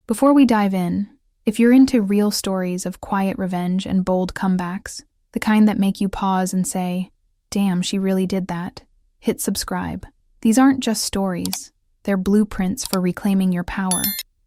Before we dive in, if you're into real stories of quiet revenge and bold comebacks, the kind that make you pause and say, "Damn, she really did that," hit subscribe. These aren't just stories, they're blueprints for reclaiming your power.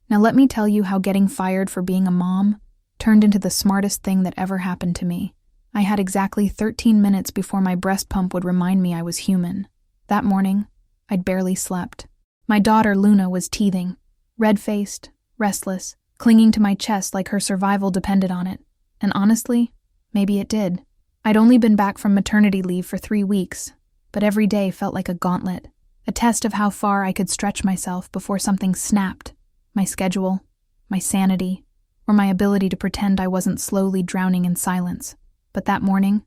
Now let me tell you how getting fired for being a mom turned into the smartest thing that ever happened to me. I had exactly 13 minutes before my breast pump would remind me I was human. That morning, I'd barely slept. My daughter Luna was teething, red-faced, restless, clinging to my chest like her survival depended on it. And honestly, maybe it did. I'd only been back from maternity leave for 3 weeks, but every day felt like a gauntlet, a test of how far I could stretch myself before something snapped. My schedule, my sanity, or my ability to pretend I wasn't slowly drowning in silence. But that morning,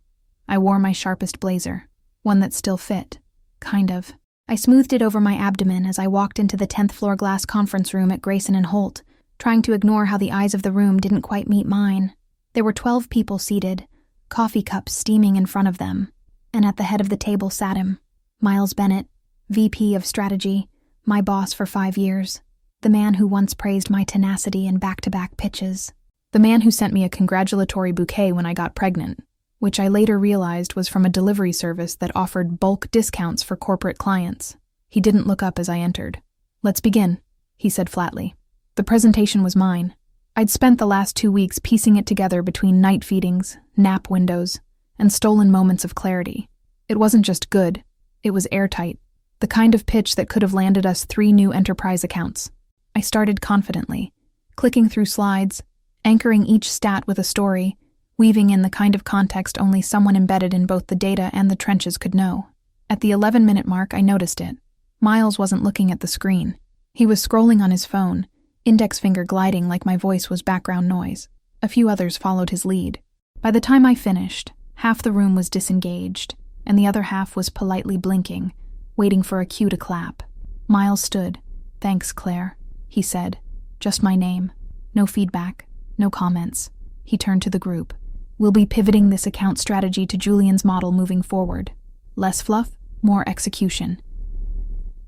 I wore my sharpest blazer, one that still fit, kind of. I smoothed it over my abdomen as I walked into the 10th floor glass conference room at Grayson and Holt, trying to ignore how the eyes of the room didn't quite meet mine. There were 12 people seated, coffee cups steaming in front of them, and at the head of the table sat him, Miles Bennett, VP of Strategy, my boss for 5 years, the man who once praised my tenacity in back-to-back pitches, the man who sent me a congratulatory bouquet when I got pregnant, which I later realized was from a delivery service that offered bulk discounts for corporate clients. He didn't look up as I entered. "Let's begin," he said flatly. The presentation was mine. I'd spent the last 2 weeks piecing it together between night feedings, nap windows, and stolen moments of clarity. It wasn't just good, it was airtight, the kind of pitch that could have landed us 3 new enterprise accounts. I started confidently, clicking through slides, anchoring each stat with a story, weaving in the kind of context only someone embedded in both the data and the trenches could know. At the 11-minute mark, I noticed it. Miles wasn't looking at the screen. He was scrolling on his phone, index finger gliding like my voice was background noise. A few others followed his lead. By the time I finished, half the room was disengaged, and the other half was politely blinking, waiting for a cue to clap. Miles stood. "Thanks, Claire," he said. Just my name. No feedback, no comments. He turned to the group. "We'll be pivoting this account strategy to Julian's model moving forward. Less fluff, more execution."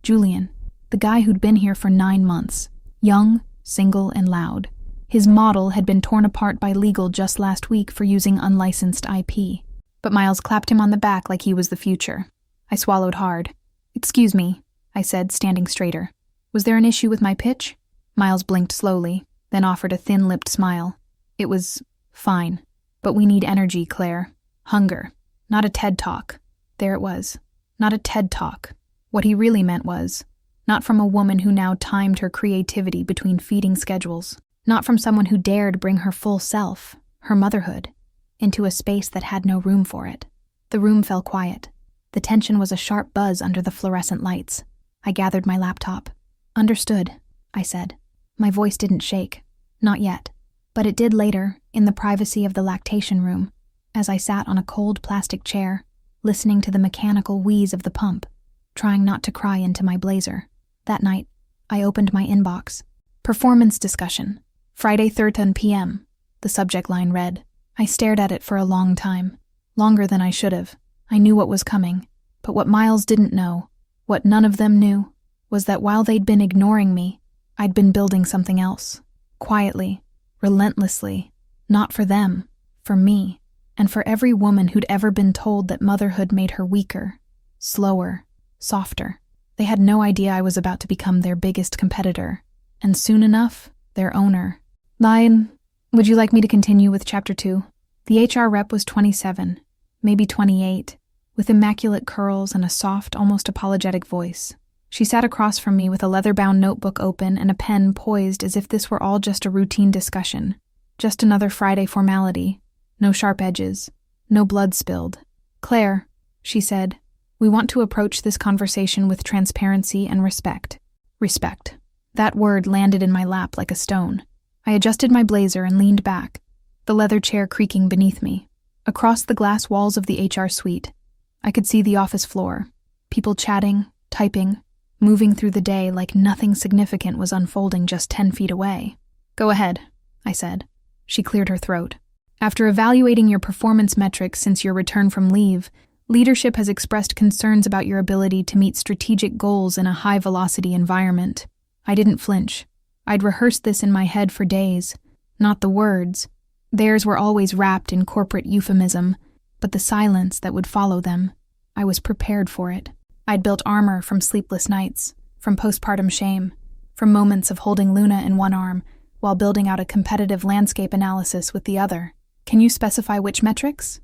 Julian, the guy who'd been here for 9 months, young, single, and loud. His model had been torn apart by legal just last week for using unlicensed IP. But Miles clapped him on the back like he was the future. I swallowed hard. "Excuse me," I said, standing straighter. "Was there an issue with my pitch?" Miles blinked slowly, then offered a thin-lipped smile. "It was fine. But we need energy, Claire. Hunger. Not a TED Talk." There it was. Not a TED Talk. What he really meant was, not from a woman who now timed her creativity between feeding schedules. Not from someone who dared bring her full self, her motherhood, into a space that had no room for it. The room fell quiet. The tension was a sharp buzz under the fluorescent lights. I gathered my laptop. "Understood," I said. My voice didn't shake. Not yet. But it did later, in the privacy of the lactation room, as I sat on a cold plastic chair, listening to the mechanical wheeze of the pump, trying not to cry into my blazer. That night, I opened my inbox. "Performance discussion. Friday 3:10 p.m. The subject line read. I stared at it for a long time. Longer than I should have. I knew what was coming. But what Miles didn't know, what none of them knew, was that while they'd been ignoring me, I'd been building something else. Quietly. Relentlessly. Not for them. For me. And for every woman who'd ever been told that motherhood made her weaker. Slower. Softer. They had no idea I was about to become their biggest competitor. And soon enough, their owner. "Lion, would you like me to continue with Chapter 2? The HR rep was 27, maybe 28, with immaculate curls and a soft, almost apologetic voice. She sat across from me with a leather-bound notebook open and a pen poised as if this were all just a routine discussion. Just another Friday formality. No sharp edges. No blood spilled. "Claire," she said, "we want to approach this conversation with transparency and respect." Respect. That word landed in my lap like a stone. I adjusted my blazer and leaned back, the leather chair creaking beneath me. Across the glass walls of the HR suite, I could see the office floor. People chatting, typing, moving through the day like nothing significant was unfolding just 10 feet away. "Go ahead," I said. She cleared her throat. "After evaluating your performance metrics since your return from leave, leadership has expressed concerns about your ability to meet strategic goals in a high-velocity environment." I didn't flinch. I'd rehearsed this in my head for days. Not the words. Theirs were always wrapped in corporate euphemism, but the silence that would follow them. I was prepared for it. I'd built armor from sleepless nights, from postpartum shame, from moments of holding Luna in one arm while building out a competitive landscape analysis with the other. Can you specify which metrics?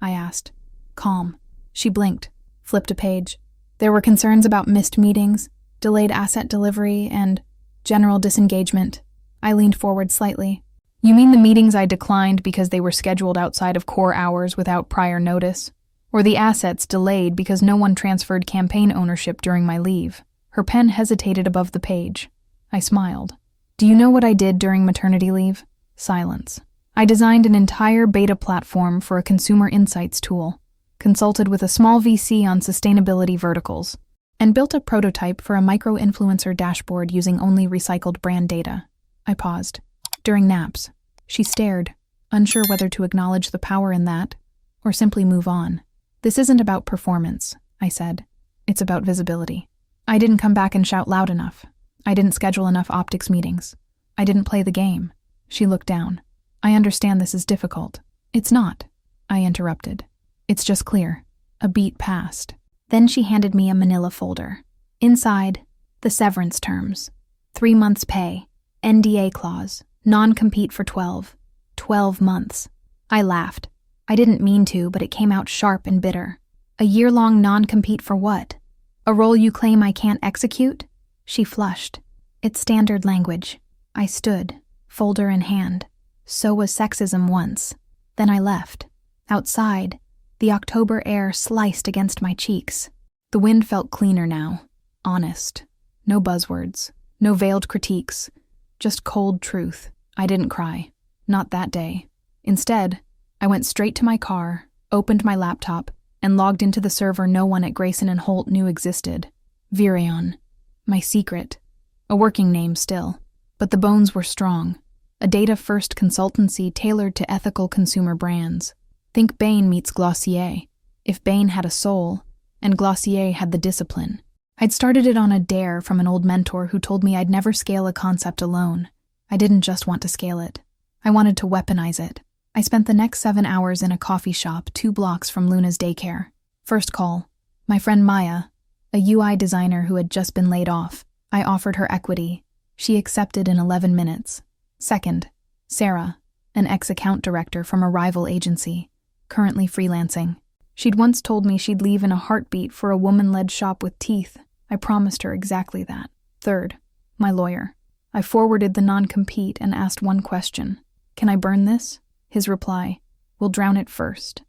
I asked. Calm. She blinked, flipped a page. There were concerns about missed meetings, delayed asset delivery, and general disengagement. I leaned forward slightly. You mean the meetings I declined because they were scheduled outside of core hours without prior notice? Or the assets delayed because no one transferred campaign ownership during my leave? Her pen hesitated above the page. I smiled. Do you know what I did during maternity leave? Silence. I designed an entire beta platform for a consumer insights tool, consulted with a small VC on sustainability verticals, and built a prototype for a micro-influencer dashboard using only recycled brand data. I paused. During naps, she stared, unsure whether to acknowledge the power in that or simply move on. This isn't about performance, I said. It's about visibility. I didn't come back and shout loud enough. I didn't schedule enough optics meetings. I didn't play the game. She looked down. I understand this is difficult. It's not, I interrupted. It's just clear. A beat passed. Then she handed me a manila folder. Inside, the severance terms. 3 months pay, NDA clause, non-compete for 12 months. I laughed. I didn't mean to, but it came out sharp and bitter. A year-long non-compete for what? A role you claim I can't execute? She flushed. It's standard language. I stood, folder in hand. So was sexism once. Then I left. Outside, the October air sliced against my cheeks. The wind felt cleaner now. Honest. No buzzwords. No veiled critiques. Just cold truth. I didn't cry. Not that day. Instead, I went straight to my car, opened my laptop, and logged into the server no one at Grayson and Holt knew existed. Virion. My secret. A working name still. But the bones were strong. A data-first consultancy tailored to ethical consumer brands. Think Bain meets Glossier. If Bain had a soul, and Glossier had the discipline. I'd started it on a dare from an old mentor who told me I'd never scale a concept alone. I didn't just want to scale it. I wanted to weaponize it. I spent the next 7 hours in a coffee shop 2 blocks from Luna's daycare. First call. My friend Maya, a UI designer who had just been laid off. I offered her equity. She accepted in 11 minutes. Second, Sarah, an ex-account director from a rival agency, currently freelancing. She'd once told me she'd leave in a heartbeat for a woman-led shop with teeth. I promised her exactly that. Third, my lawyer. I forwarded the non-compete and asked one question. Can I burn this? His reply, we'll drown it first.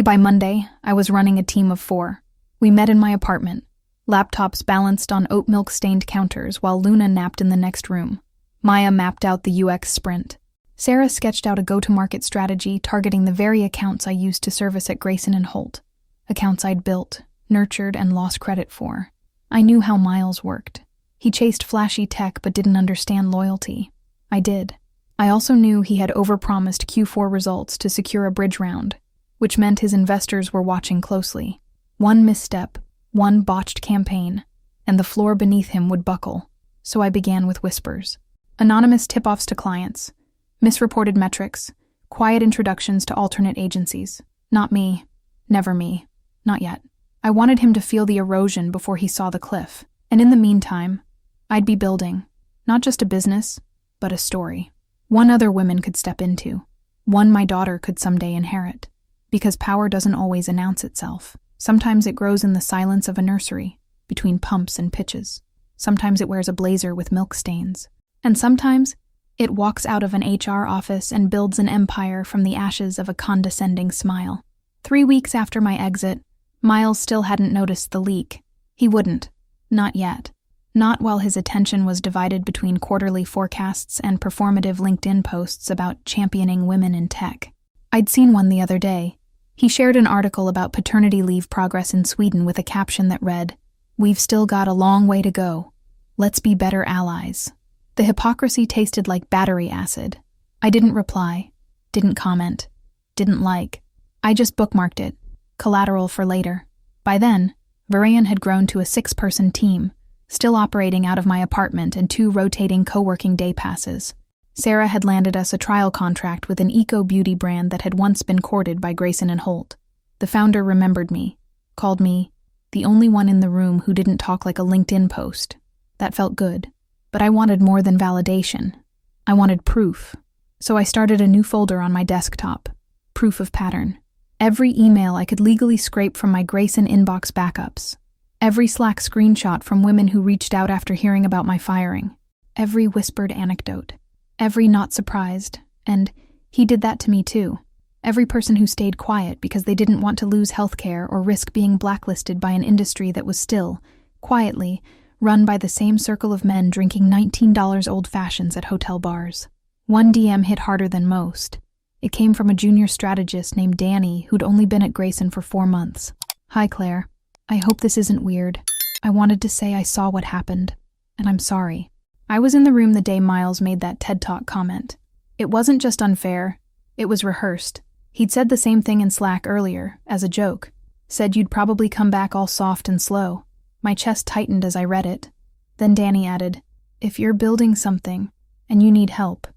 By Monday, I was running a team of 4. We met in my apartment. Laptops balanced on oat milk-stained counters while Luna napped in the next room. Maya mapped out the UX sprint. Sarah sketched out a go-to-market strategy targeting the very accounts I used to service at Grayson and Holt. Accounts I'd built, nurtured, and lost credit for. I knew how Miles worked. He chased flashy tech but didn't understand loyalty. I did. I also knew he had overpromised Q4 results to secure a bridge round, which meant his investors were watching closely. One misstep, one botched campaign, and the floor beneath him would buckle. So I began with whispers. Anonymous tip-offs to clients, misreported metrics, quiet introductions to alternate agencies. Not me. Never me. Not yet. I wanted him to feel the erosion before he saw the cliff. And in the meantime, I'd be building, not just a business, but a story. One other woman could step into. One my daughter could someday inherit. Because power doesn't always announce itself. Sometimes it grows in the silence of a nursery, between pumps and pitches. Sometimes it wears a blazer with milk stains. And sometimes it walks out of an HR office and builds an empire from the ashes of a condescending smile. 3 weeks after my exit, Miles still hadn't noticed the leak. He wouldn't. Not yet. Not while his attention was divided between quarterly forecasts and performative LinkedIn posts about championing women in tech. I'd seen one the other day. He shared an article about paternity leave progress in Sweden with a caption that read, "We've still got a long way to go. Let's be better allies." The hypocrisy tasted like battery acid. I didn't reply, didn't comment, didn't like. I just bookmarked it, collateral for later. By then, Varian had grown to a 6-person team, still operating out of my apartment and 2 rotating co-working day passes. Sarah had landed us a trial contract with an eco-beauty brand that had once been courted by Grayson and Holt. The founder remembered me, called me the only one in the room who didn't talk like a LinkedIn post. That felt good, but I wanted more than validation. I wanted proof. So I started a new folder on my desktop, proof of pattern. Every email I could legally scrape from my Grayson inbox backups. Every Slack screenshot from women who reached out after hearing about my firing. Every whispered anecdote. Every not surprised, and he did that to me too. Every person who stayed quiet because they didn't want to lose healthcare or risk being blacklisted by an industry that was still, quietly, run by the same circle of men drinking $19 old fashions at hotel bars. One DM hit harder than most. It came from a junior strategist named Danny who'd only been at Grayson for 4 months. Hi, Claire. I hope this isn't weird. I wanted to say I saw what happened, and I'm sorry. I was in the room the day Miles made that TED Talk comment. It wasn't just unfair, it was rehearsed. He'd said the same thing in Slack earlier, as a joke. Said you'd probably come back all soft and slow. My chest tightened as I read it. Then Danny added, "If you're building something, and you need help,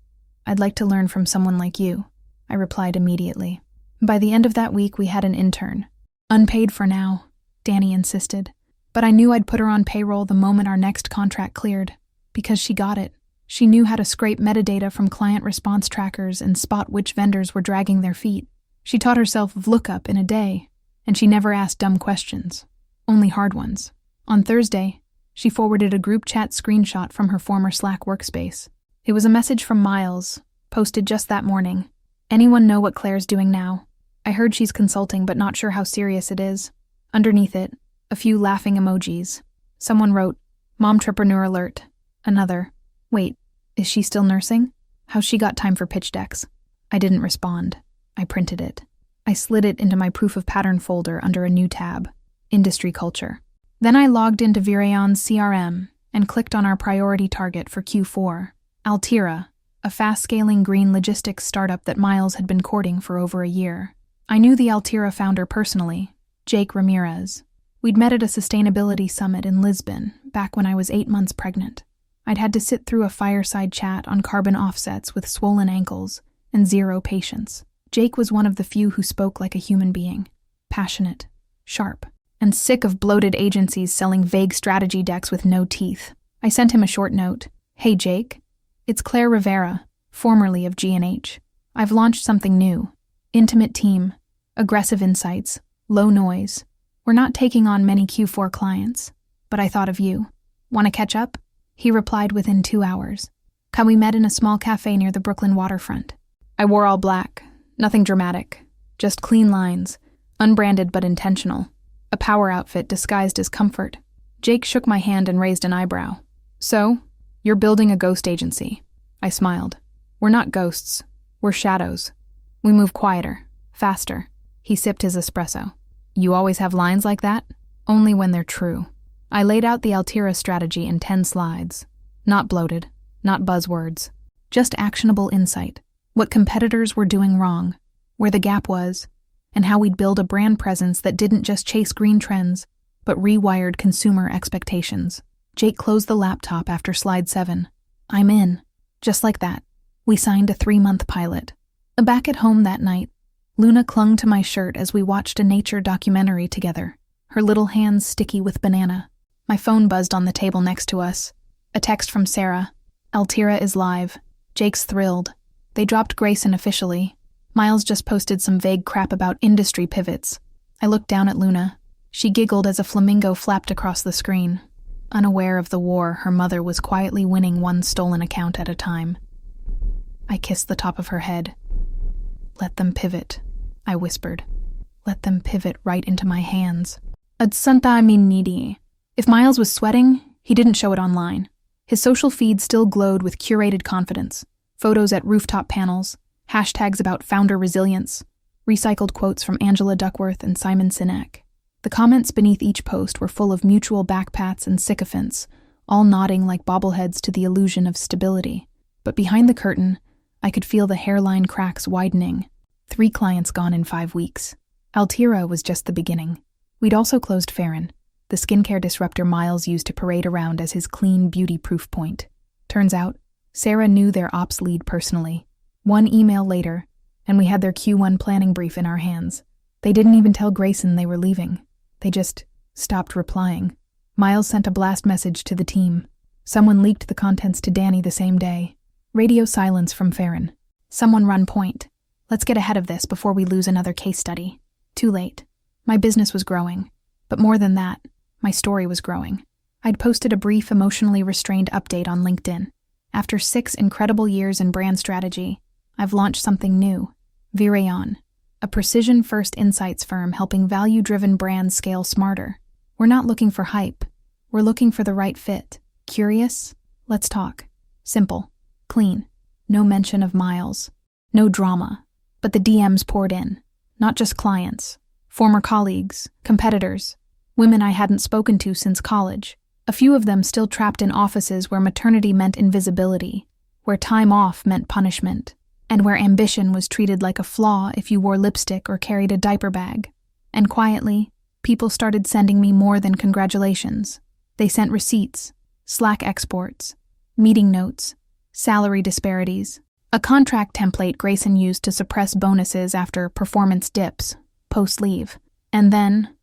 I'd like to learn from someone like you." I replied immediately. By the end of that week, we had an intern. Unpaid for now, Danny insisted. But I knew I'd put her on payroll the moment our next contract cleared. Because she got it. She knew how to scrape metadata from client response trackers and spot which vendors were dragging their feet. She taught herself VLOOKUP in a day, and she never asked dumb questions. Only hard ones. On Thursday, she forwarded a group chat screenshot from her former Slack workspace. It was a message from Miles, posted just that morning. "Anyone know what Claire's doing now? I heard she's consulting but not sure how serious it is." Underneath it, a few laughing emojis. Someone wrote, "Momtrepreneur alert." Another, "Wait, is she still nursing? How's she got time for pitch decks?" I didn't respond. I printed it. I slid it into my proof of pattern folder under a new tab, Industry Culture. Then I logged into Viraion's CRM and clicked on our priority target for Q4, Altira, a fast-scaling green logistics startup that Miles had been courting for over a year. I knew the Altira founder personally, Jake Ramirez. We'd met at a sustainability summit in Lisbon back when I was 8 months pregnant. I'd had to sit through a fireside chat on carbon offsets with swollen ankles and zero patience. Jake was one of the few who spoke like a human being, passionate, sharp, and sick of bloated agencies selling vague strategy decks with no teeth. I sent him a short note. "Hey Jake, it's Claire Rivera, formerly of G&H. I've launched something new. Intimate team, aggressive insights, low noise. We're not taking on many Q4 clients, but I thought of you. Want to catch up?" He replied within 2 hours. We met in a small cafe near the Brooklyn waterfront. I wore all black, nothing dramatic, just clean lines, unbranded but intentional. A power outfit disguised as comfort. Jake shook my hand and raised an eyebrow. "So, you're building a ghost agency." I smiled. "We're not ghosts. We're shadows. We move quieter, faster." He sipped his espresso. "You always have lines like that?" "Only when they're true." I laid out the Altira strategy in 10 slides. Not bloated, not buzzwords. Just actionable insight. What competitors were doing wrong, where the gap was, and how we'd build a brand presence that didn't just chase green trends, but rewired consumer expectations. Jake closed the laptop after slide 7. "I'm in." Just like that. We signed a 3-month pilot. Back at home that night, Luna clung to my shirt as we watched a nature documentary together, her little hands sticky with banana. My phone buzzed on the table next to us. A text from Sarah. "Altira is live. Jake's thrilled. They dropped Grayson officially. Miles just posted some vague crap about industry pivots." I looked down at Luna. She giggled as a flamingo flapped across the screen. Unaware of the war, her mother was quietly winning one stolen account at a time. I kissed the top of her head. "Let them pivot," I whispered. "Let them pivot right into my hands." Ad santa mi nidi. If Miles was sweating, he didn't show it online. His social feed still glowed with curated confidence. Photos at rooftop panels, hashtags about founder resilience, recycled quotes from Angela Duckworth and Simon Sinek. The comments beneath each post were full of mutual backpats and sycophants, all nodding like bobbleheads to the illusion of stability. But behind the curtain, I could feel the hairline cracks widening. 3 clients gone in 5 weeks. Altira was just the beginning. We'd also closed Farron. the skincare disruptor Miles used to parade around as his clean beauty proof point. Turns out, Sarah knew their ops lead personally. One email later, and we had their Q1 planning brief in our hands. They didn't even tell Grayson they were leaving. They just stopped replying. Miles sent a blast message to the team. Someone leaked the contents to Danny the same day. Radio silence from Farron. Someone run point. Let's get ahead of this before we lose another case study. Too late. My business was growing. But more than that, my story was growing. I'd posted a brief, emotionally restrained update on LinkedIn. After 6 incredible years in brand strategy, I've launched something new. Rewired, a precision-first insights firm helping value-driven brands scale smarter. We're not looking for hype. We're looking for the right fit. Curious? Let's talk. Simple. Clean. No mention of Miles. No drama. But the DMs poured in. Not just clients. Former colleagues, competitors, women I hadn't spoken to since college. A few of them still trapped in offices where maternity meant invisibility, where time off meant punishment, and where ambition was treated like a flaw if you wore lipstick or carried a diaper bag. And quietly, people started sending me more than congratulations. They sent receipts, Slack exports, meeting notes, salary disparities, a contract template Grayson used to suppress bonuses after performance dips, post-leave, and then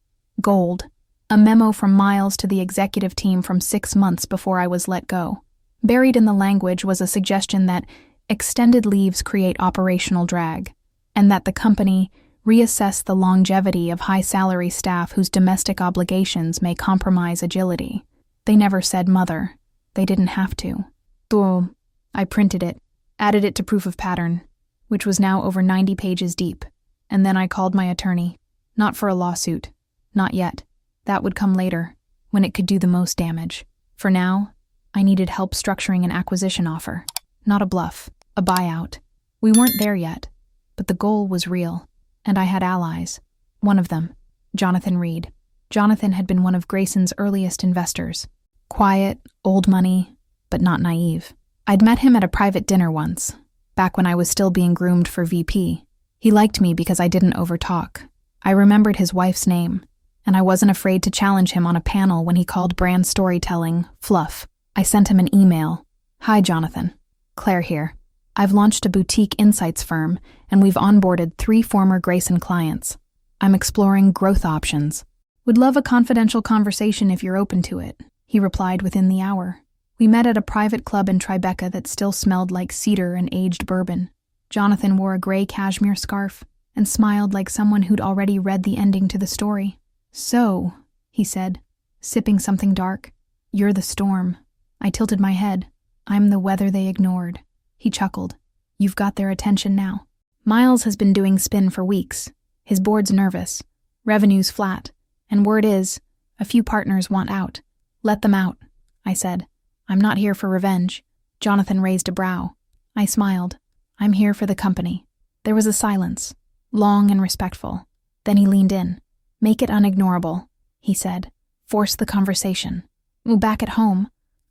gold, a memo from Miles to the executive team from 6 months before I was let go. Buried in the language was a suggestion that extended leaves create operational drag, and that the company reassess the longevity of high-salary staff whose domestic obligations may compromise agility. They never said mother. They didn't have to. So, I printed it, added it to proof of pattern, which was now over 90 pages deep, and then I called my attorney. Not for a lawsuit. Not yet. That would come later, when it could do the most damage. For now, I needed help structuring an acquisition offer. Not a bluff, a buyout. We weren't there yet, but the goal was real, and I had allies. One of them, Jonathan Reed. Jonathan had been one of Grayson's earliest investors. Quiet, old money, but not naive. I'd met him at a private dinner once, back when I was still being groomed for VP. He liked me because I didn't overtalk. I remembered his wife's name, and I wasn't afraid to challenge him on a panel when he called brand storytelling fluff. I sent him an email. Hi, Jonathan. Claire here. I've launched a boutique insights firm, and we've onboarded 3 former Grayson clients. I'm exploring growth options. Would love a confidential conversation if you're open to it, he replied within the hour. We met at a private club in Tribeca that still smelled like cedar and aged bourbon. Jonathan wore a gray cashmere scarf and smiled like someone who'd already read the ending to the story. So, he said, sipping something dark, you're the storm. I tilted my head. I'm the weather they ignored. He chuckled. You've got their attention now. Miles has been doing spin for weeks. His board's nervous. Revenue's flat. And word is, a few partners want out. Let them out, I said. I'm not here for revenge. Jonathan raised a brow. I smiled. I'm here for the company. There was a silence, long and respectful. Then he leaned in. Make it unignorable, he said. Force the conversation. Back at home,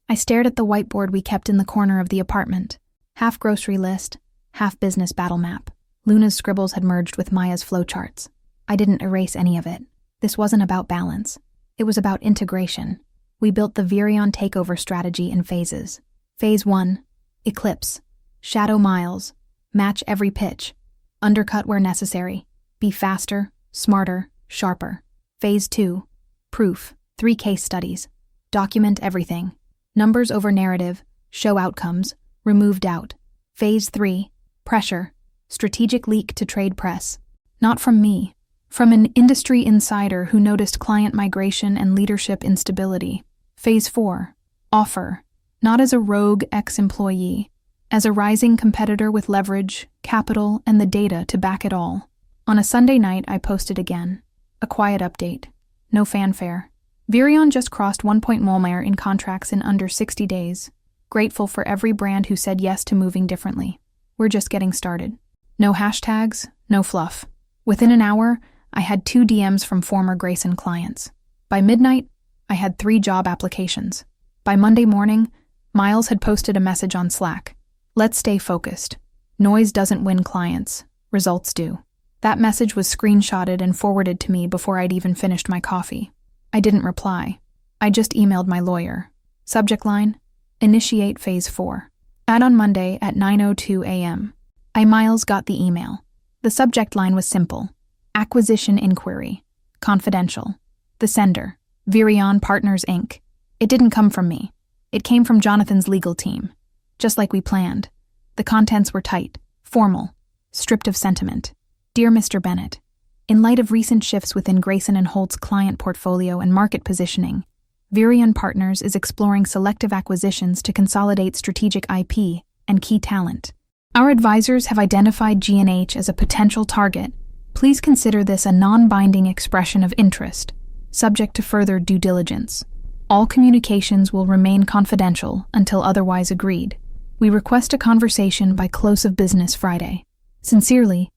I stared at the whiteboard we kept in the corner of the apartment. Half grocery list, half business battle map. Luna's scribbles had merged with Maya's flowcharts. I didn't erase any of it. This wasn't about balance. It was about integration. We built the Virion takeover strategy in phases. Phase 1, eclipse. Shadow Miles. Match every pitch. Undercut where necessary. Be faster, smarter, sharper. Phase 2, proof. 3 case studies. Document everything. Numbers over narrative. Show outcomes. Remove doubt. Phase 3, pressure. Strategic leak to trade press. Not from me. From an industry insider who noticed client migration and leadership instability. Phase 4, offer. Not as a rogue ex-employee. As a rising competitor with leverage, capital, and the data to back it all. On a Sunday night, I posted again. A quiet update. No fanfare. Virion just crossed 1 million in contracts in under 60 days. Grateful for every brand who said yes to moving differently. We're just getting started. No hashtags, no fluff. Within an hour, I had 2 DMs from former Grayson clients. By midnight, I had 3 job applications. By Monday morning, Miles had posted a message on Slack. Let's stay focused. Noise doesn't win clients. Results do. That message was screenshotted and forwarded to me before I'd even finished my coffee. I didn't reply. I just emailed my lawyer. Subject line: Initiate Phase 4. Add on Monday at 9:02 a.m. Miles got the email. The subject line was simple: Acquisition Inquiry. Confidential. The sender: Virion Partners, Inc. It didn't come from me. It came from Jonathan's legal team. Just like we planned. The contents were tight, formal, stripped of sentiment. Dear Mr. Bennett, in light of recent shifts within Grayson & Holt's client portfolio and market positioning, Virion Partners is exploring selective acquisitions to consolidate strategic IP and key talent. Our advisors have identified G&H as a potential target. Please consider this a non-binding expression of interest, subject to further due diligence. All communications will remain confidential until otherwise agreed. We request a conversation by close of business Friday. Sincerely,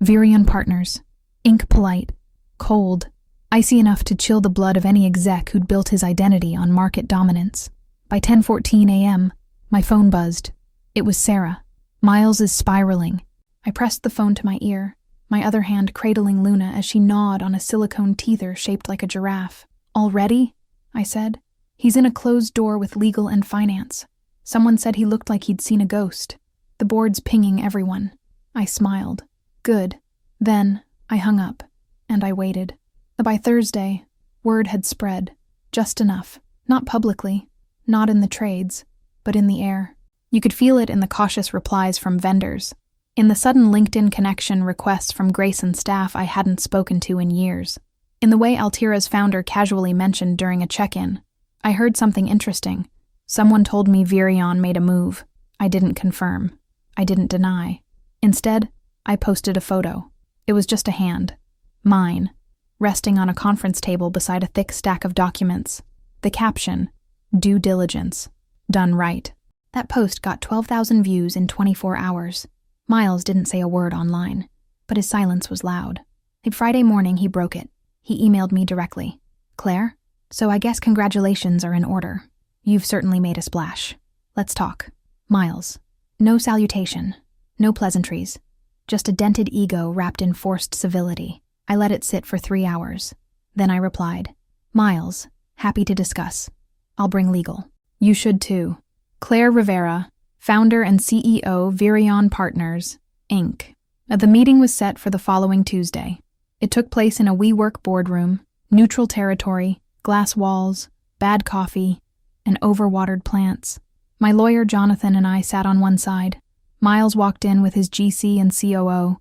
Virion Partners, Inc. Polite, cold, icy enough to chill the blood of any exec who'd built his identity on market dominance. By 10:14 a.m., my phone buzzed. It was Sarah. Miles is spiraling. I pressed the phone to my ear, my other hand cradling Luna as she gnawed on a silicone teether shaped like a giraffe. Already? I said. He's in a closed door with legal and finance. Someone said he looked like he'd seen a ghost. The board's pinging everyone. I smiled. Good. Then, I hung up, and I waited. By Thursday, word had spread. Just enough. Not publicly, not in the trades, but in the air. You could feel it in the cautious replies from vendors, in the sudden LinkedIn connection requests from Grayson staff I hadn't spoken to in years, in the way Altira's founder casually mentioned during a check-in. I heard something interesting. Someone told me Virion made a move. I didn't confirm. I didn't deny. Instead, I posted a photo. It was just a hand. Mine. Resting on a conference table beside a thick stack of documents. The caption: Due diligence. Done right. That post got 12,000 views in 24 hours. Miles didn't say a word online, but his silence was loud. Friday morning, he broke it. He emailed me directly. Claire? So I guess congratulations are in order. You've certainly made a splash. Let's talk. Miles. No salutation. No pleasantries. Just a dented ego wrapped in forced civility. I let it sit for 3 hours. Then I replied, Miles, happy to discuss. I'll bring legal. You should too. Claire Rivera, founder and CEO, Virion Partners, Inc. The meeting was set for the following Tuesday. It took place in a WeWork boardroom, neutral territory, glass walls, bad coffee, and overwatered plants. My lawyer Jonathan and I sat on one side. Miles walked in with his GC and COO,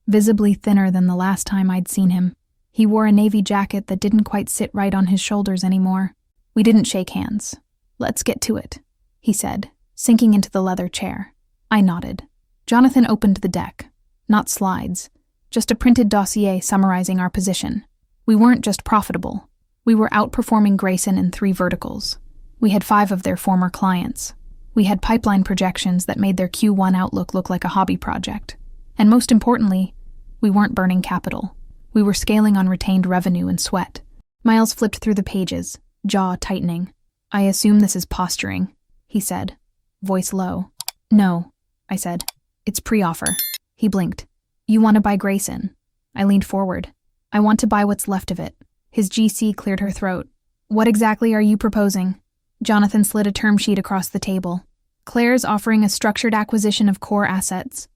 visibly thinner than the last time I'd seen him. He wore a navy jacket that didn't quite sit right on his shoulders anymore. We didn't shake hands. Let's get to it, he said, sinking into the leather chair. I nodded. Jonathan opened the deck. Not slides, just a printed dossier summarizing our position. We weren't just profitable. We were outperforming Grayson in 3 verticals. We had 5 of their former clients. We had pipeline projections that made their Q1 outlook look like a hobby project. And most importantly, we weren't burning capital. We were scaling on retained revenue and sweat. Miles flipped through the pages, jaw tightening. I assume this is posturing, he said, voice low. No, I said. It's pre-offer. He blinked. You want to buy Grayson? I leaned forward. I want to buy what's left of it. His GC cleared her throat. What exactly are you proposing? Jonathan slid a term sheet across the table. Claire's offering a structured acquisition of core assets,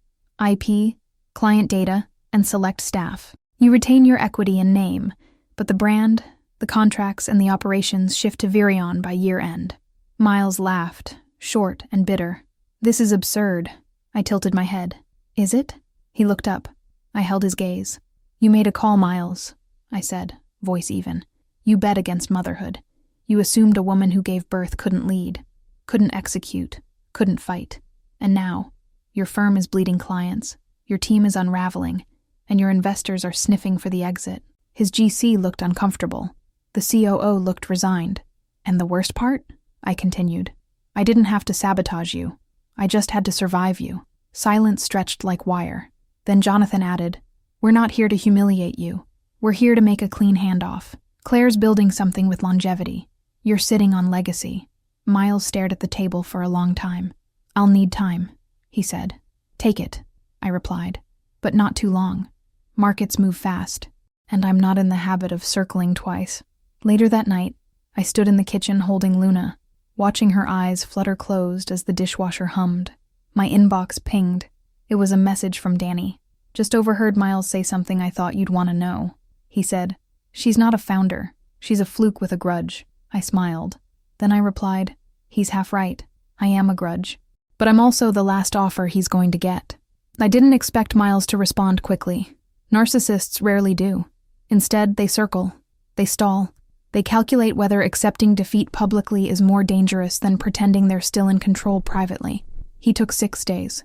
IP, client data, and select staff. You retain your equity and name, but the brand, the contracts, and the operations shift to Virion by year-end. Miles laughed, short and bitter. This is absurd. I tilted my head. Is it? He looked up. I held his gaze. You made a call, Miles, I said, voice even. You bet against motherhood. You assumed a woman who gave birth couldn't lead, couldn't execute, couldn't fight. And now, your firm is bleeding clients, your team is unraveling, and your investors are sniffing for the exit. His GC looked uncomfortable. The COO looked resigned. And the worst part? I continued. I didn't have to sabotage you. I just had to survive you. Silence stretched like wire. Then Jonathan added, We're not here to humiliate you. We're here to make a clean handoff. Claire's building something with longevity. You're sitting on legacy. Miles stared at the table for a long time. I'll need time, he said. Take it, I replied. But not too long. Markets move fast, and I'm not in the habit of circling twice. Later that night, I stood in the kitchen holding Luna, watching her eyes flutter closed as the dishwasher hummed. My inbox pinged. It was a message from Danny. "Just overheard Miles say something I thought you'd want to know," he said. "She's not a founder. She's a fluke with a grudge." I smiled. Then I replied, "He's half right. I am a grudge. But I'm also the last offer he's going to get." I didn't expect Miles to respond quickly. Narcissists rarely do. Instead, they circle. They stall. They calculate whether accepting defeat publicly is more dangerous than pretending they're still in control privately. He took 6 days.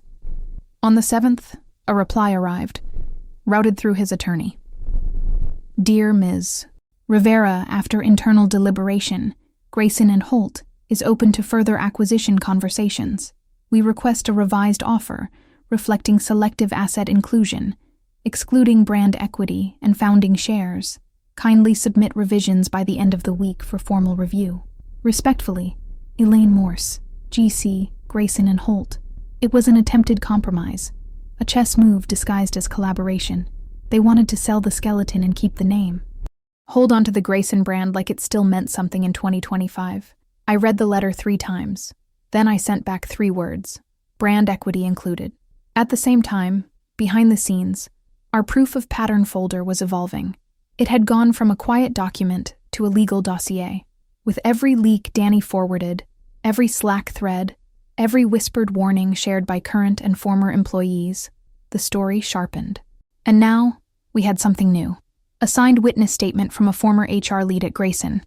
On the 7th, a reply arrived, routed through his attorney. "Dear Ms. Rivera, after internal deliberation, Grayson and Holt is open to further acquisition conversations. We request a revised offer reflecting selective asset inclusion, excluding brand equity and founding shares. Kindly submit revisions by the end of the week for formal review. Respectfully, Elaine Morse, GC, Grayson and Holt." It was an attempted compromise, a chess move disguised as collaboration. They wanted to sell the skeleton and keep the name. Hold on to the Grayson brand like it still meant something in 2025. I read the letter 3 times. Then I sent back 3 words, brand equity included. At the same time, behind the scenes, our proof of pattern folder was evolving. It had gone from a quiet document to a legal dossier. With every leak Danny forwarded, every Slack thread, every whispered warning shared by current and former employees, the story sharpened. And now, we had something new. A signed witness statement from a former HR lead at Grayson,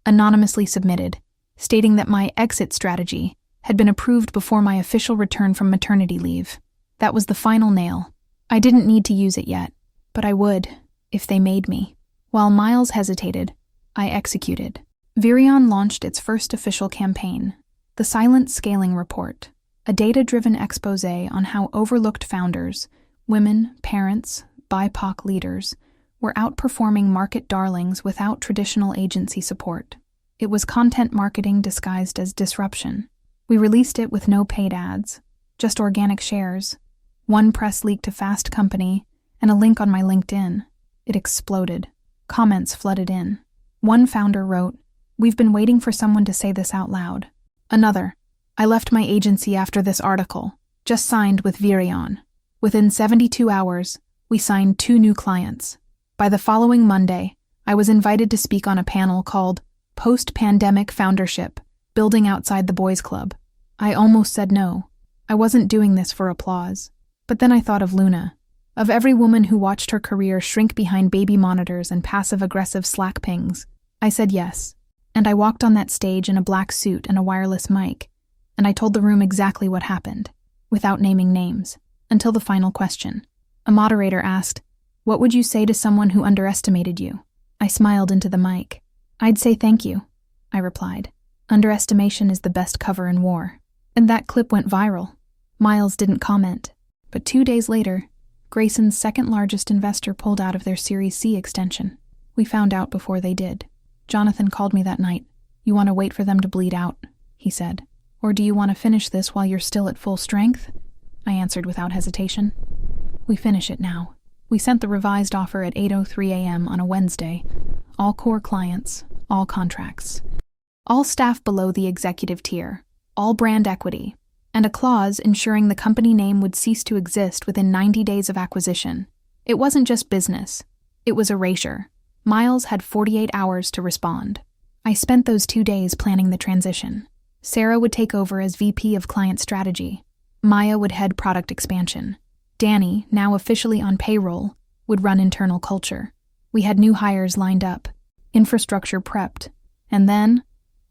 anonymously submitted, stating that my exit strategy had been approved before my official return from maternity leave. That was the final nail. I didn't need to use it yet, but I would, if they made me. While Miles hesitated, I executed. Virion launched its first official campaign, the Silent Scaling Report, a data-driven exposé on how overlooked founders, women, parents, BIPOC leaders, were outperforming market darlings without traditional agency support. It was content marketing disguised as disruption. We released it with no paid ads, just organic shares, 1 press leak to Fast Company, and a link on my LinkedIn. It exploded. Comments flooded in. One founder wrote, "We've been waiting for someone to say this out loud." Another, "I left my agency after this article, just signed with Virion. Within 72 hours, we signed 2 new clients. By the following Monday, I was invited to speak on a panel called Post-Pandemic Foundership, Building Outside the Boys Club. I almost said no. I wasn't doing this for applause. But then I thought of Luna, of every woman who watched her career shrink behind baby monitors and passive-aggressive Slack pings. I said yes, and I walked on that stage in a black suit and a wireless mic, and I told the room exactly what happened, without naming names, until the final question. A moderator asked, "What would you say to someone who underestimated you?" I smiled into the mic. "I'd say thank you," I replied. Underestimation is the best cover in war. And that clip went viral. Miles didn't comment, but 2 days later, Grayson's second-largest investor pulled out of their Series C extension. We found out before they did. Jonathan called me that night. "You want to wait for them to bleed out," he said. "Or do you want to finish this while you're still at full strength?" I answered without hesitation. "We finish it now." We sent the revised offer at 8:03 a.m. on a Wednesday. All core clients, all contracts. All staff below the executive tier, all brand equity, and a clause ensuring the company name would cease to exist within 90 days of acquisition. It wasn't just business. It was erasure. Miles had 48 hours to respond. I spent those 2 days planning the transition. Sarah would take over as VP of Client Strategy. Maya would head product expansion. Danny, now officially on payroll, would run internal culture. We had new hires lined up, infrastructure prepped, and then,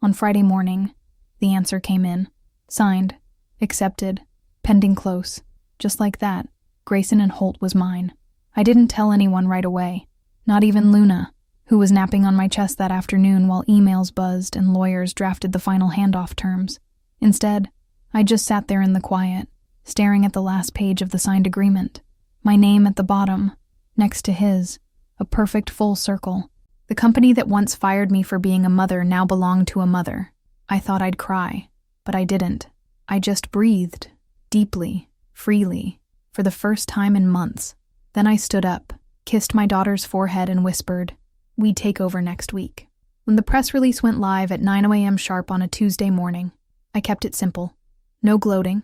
on Friday morning, the answer came in. Signed. Accepted. Pending close. Just like that, Grayson and Holt was mine. I didn't tell anyone right away. Not even Luna, who was napping on my chest that afternoon while emails buzzed and lawyers drafted the final handoff terms. Instead, I just sat there in the quiet, staring at the last page of the signed agreement. My name at the bottom, next to his, a perfect full circle. The company that once fired me for being a mother now belonged to a mother. I thought I'd cry, but I didn't. I just breathed, deeply, freely, for the first time in months. Then I stood up, kissed my daughter's forehead and whispered, "We take over next week." When the press release went live at 9 a.m. sharp on a Tuesday morning, I kept it simple. No gloating,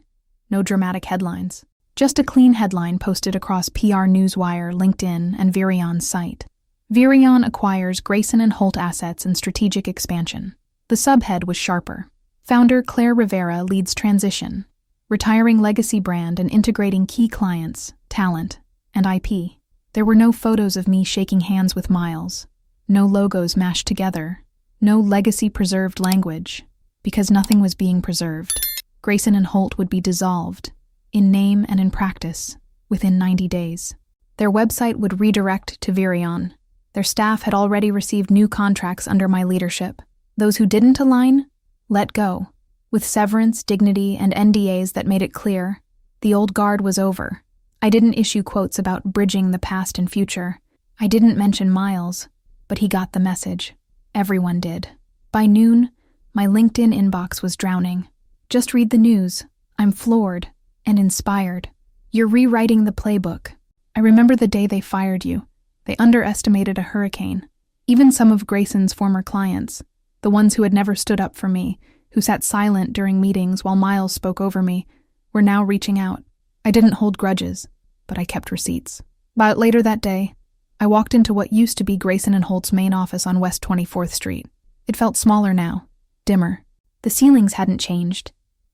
no dramatic headlines. Just a clean headline posted across PR Newswire, LinkedIn, and Virion's site. Virion acquires Grayson & Holt assets and strategic expansion. The subhead was sharper. Founder Claire Rivera leads transition, retiring legacy brand and integrating key clients, talent, and IP. There were no photos of me shaking hands with Miles, no logos mashed together, no legacy-preserved language, because nothing was being preserved. Grayson & Holt would be dissolved, in name and in practice, within 90 days. Their website would redirect to Virion. Their staff had already received new contracts under my leadership. Those who didn't align, let go, with severance, dignity, and NDAs that made it clear the old guard was over. I didn't issue quotes about bridging the past and future. I didn't mention Miles, but he got the message. Everyone did. By noon, my LinkedIn inbox was drowning. Just read the news. I'm floored and inspired. You're rewriting the playbook. I remember the day they fired you. They underestimated a hurricane. Even some of Grayson's former clients, the ones who had never stood up for me, who sat silent during meetings while Miles spoke over me, were now reaching out. I didn't hold grudges, but I kept receipts. But later that day, I walked into what used to be Grayson & Holt's main office on West 24th Street. It felt smaller now, dimmer. The ceilings hadn't changed,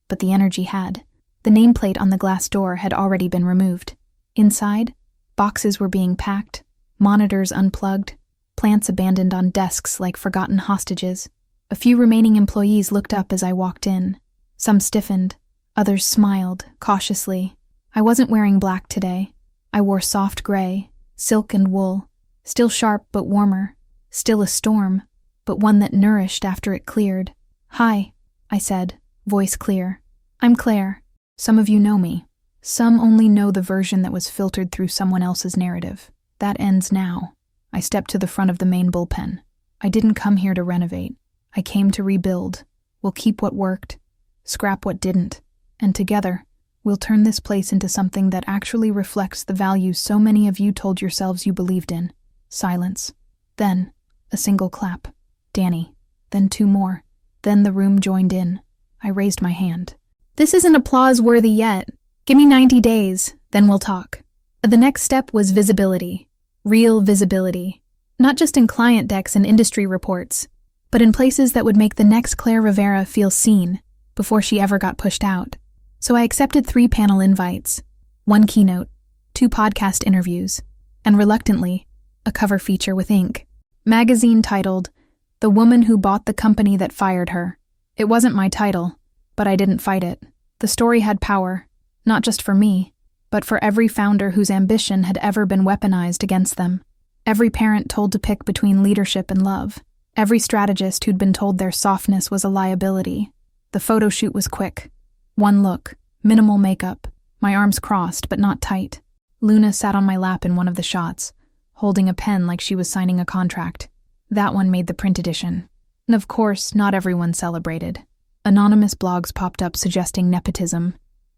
but the energy had. The nameplate on the glass door had already been removed. Inside, boxes were being packed, monitors unplugged, plants abandoned on desks like forgotten hostages. A few remaining employees looked up as I walked in. Some stiffened, others smiled, cautiously. I wasn't wearing black today. I wore soft gray, silk and wool, still sharp but warmer, still a storm, but one that nourished after it cleared. "Hi," I said, voice clear. "I'm Claire. Some of you know me. Some only know the version that was filtered through someone else's narrative. That ends now." I stepped to the front of the main bullpen. I didn't come here to renovate. I came to rebuild. We'll keep what worked, scrap what didn't, and together, we'll turn this place into something that actually reflects the values so many of you told yourselves you believed in. Silence. Then, a single clap. Danny. Then two more. Then the room joined in. I raised my hand. "This isn't applause worthy yet. Give me 90 days, then we'll talk." The next step was visibility. Real visibility. Not just in client decks and industry reports, but in places that would make the next Claire Rivera feel seen before she ever got pushed out. So I accepted 3 panel invites, 1 keynote, 2 podcast interviews, and reluctantly, a cover feature with ink. Magazine titled, "The Woman Who Bought the Company That Fired Her." It wasn't my title, but I didn't fight it. The story had power, not just for me, but for every founder whose ambition had ever been weaponized against them. Every parent told to pick between leadership and love. Every strategist who'd been told their softness was a liability. The photo shoot was quick. 1 look, minimal makeup, my arms crossed but not tight. Luna sat on my lap in one of the shots, holding a pen like she was signing a contract. That one made the print edition. And of course, not everyone celebrated. Anonymous blogs popped up suggesting nepotism,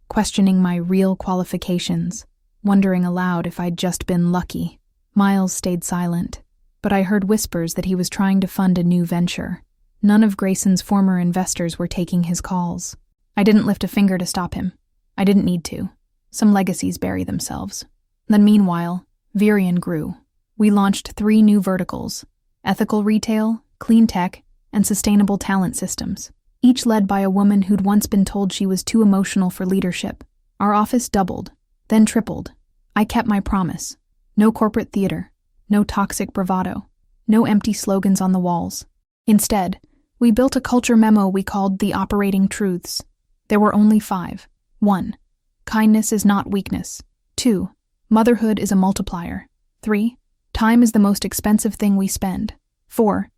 questioning my real qualifications, wondering aloud if I'd just been lucky. Miles stayed silent, but I heard whispers that he was trying to fund a new venture. None of Grayson's former investors were taking his calls. I didn't lift a finger to stop him. I didn't need to. Some legacies bury themselves. Then meanwhile, Virion grew. We launched 3 new verticals: ethical retail, clean tech, and sustainable talent systems, each led by a woman who'd once been told she was too emotional for leadership. Our office doubled, then tripled. I kept my promise. No corporate theater, no toxic bravado, no empty slogans on the walls. Instead, we built a culture memo we called the Operating Truths. There were only 5. 1. Kindness is not weakness. 2. Motherhood is a multiplier. 3. Time is the most expensive thing we spend. 4.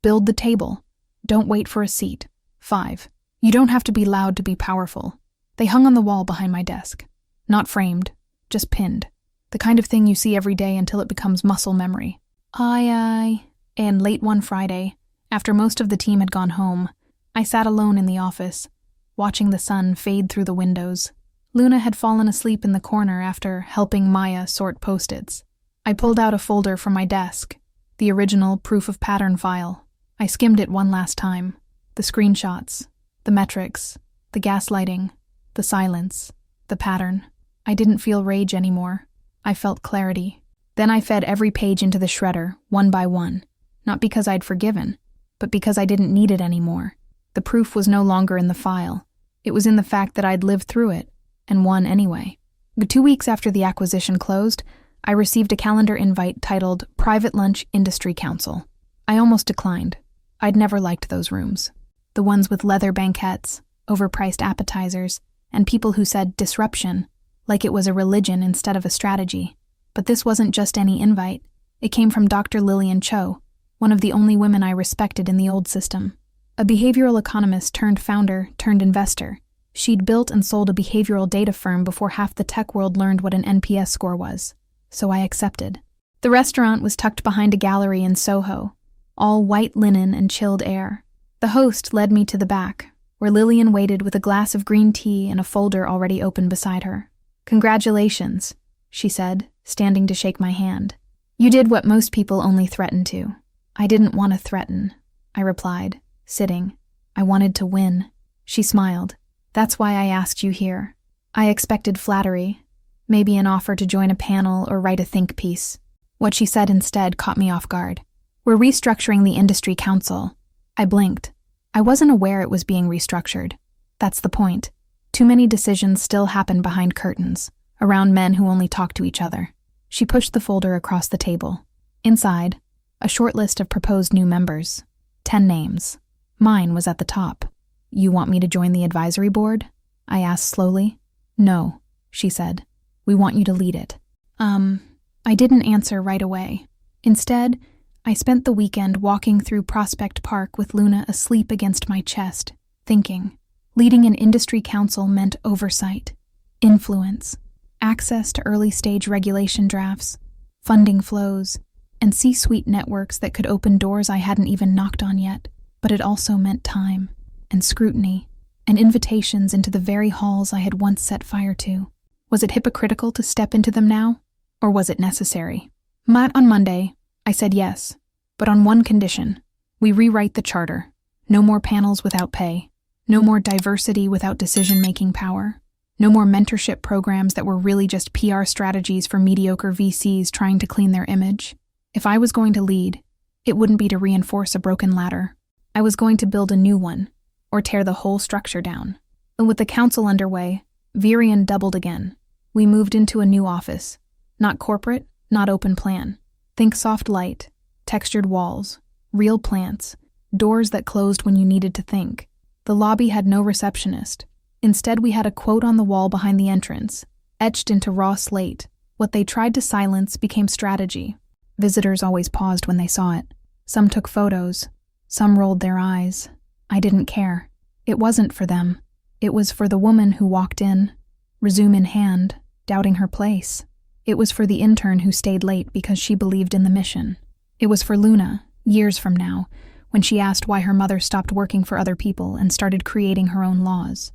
Build the table. Don't wait for a seat. 5. You don't have to be loud to be powerful. They hung on the wall behind my desk. Not framed, just pinned. The kind of thing you see every day until it becomes muscle memory. And late one Friday, after most of the team had gone home, I sat alone in the office, watching the sun fade through the windows. Luna had fallen asleep in the corner after helping Maya sort Post-its. I pulled out a folder from my desk, the original proof of pattern file. I skimmed it one last time. The screenshots, the metrics, the gaslighting, the silence, the pattern. I didn't feel rage anymore. I felt clarity. Then I fed every page into the shredder, one by one. Not because I'd forgiven, but because I didn't need it anymore. The proof was no longer in the file. It was in the fact that I'd lived through it, and won anyway. 2 weeks after the acquisition closed, I received a calendar invite titled Private Lunch Industry Council. I almost declined. I'd never liked those rooms. The ones with leather banquettes, overpriced appetizers, and people who said disruption, like it was a religion instead of a strategy. But this wasn't just any invite. It came from Dr. Lillian Cho, one of the only women I respected in the old system. A behavioral economist turned founder turned investor. She'd built and sold a behavioral data firm before half the tech world learned what an NPS score was. So I accepted. The restaurant was tucked behind a gallery in Soho, all white linen and chilled air. The host led me to the back, where Lillian waited with a glass of green tea and a folder already open beside her. "Congratulations," she said, standing to shake my hand. "You did what most people only threaten to." "I didn't want to threaten," I replied, sitting. "I wanted to win." She smiled. "That's why I asked you here." I expected flattery, maybe an offer to join a panel or write a think piece. What she said instead caught me off guard. "We're restructuring the industry council." I blinked. I wasn't aware it was being restructured. That's the point. Too many decisions still happen behind curtains, around men who only talk to each other. She pushed the folder across the table. Inside, a short list of proposed new members. 10 names. Mine was at the top. "You want me to join the advisory board?" I asked slowly. "No," she said. "We want you to lead it." I didn't answer right away. Instead, I spent the weekend walking through Prospect Park with Luna asleep against my chest, thinking. Leading an industry council meant oversight, influence, access to early-stage regulation drafts, funding flows, and C-suite networks that could open doors I hadn't even knocked on yet. But it also meant time, and scrutiny, and invitations into the very halls I had once set fire to. Was it hypocritical to step into them now? Or was it necessary? On Monday, I said yes, but on one condition. We rewrite the charter. No more panels without pay. No more diversity without decision-making power. No more mentorship programs that were really just PR strategies for mediocre VCs trying to clean their image. If I was going to lead, it wouldn't be to reinforce a broken ladder. I was going to build a new one, or tear the whole structure down. And with the council underway, Virion doubled again. We moved into a new office. Not corporate, not open plan. Think soft light, textured walls, real plants, doors that closed when you needed to think. The lobby had no receptionist. Instead, we had a quote on the wall behind the entrance, etched into raw slate. What they tried to silence became strategy. Visitors always paused when they saw it. Some took photos. Some rolled their eyes. I didn't care. It wasn't for them. It was for the woman who walked in, resume in hand, doubting her place. It was for the intern who stayed late because she believed in the mission. It was for Luna, years from now, when she asked why her mother stopped working for other people and started creating her own laws.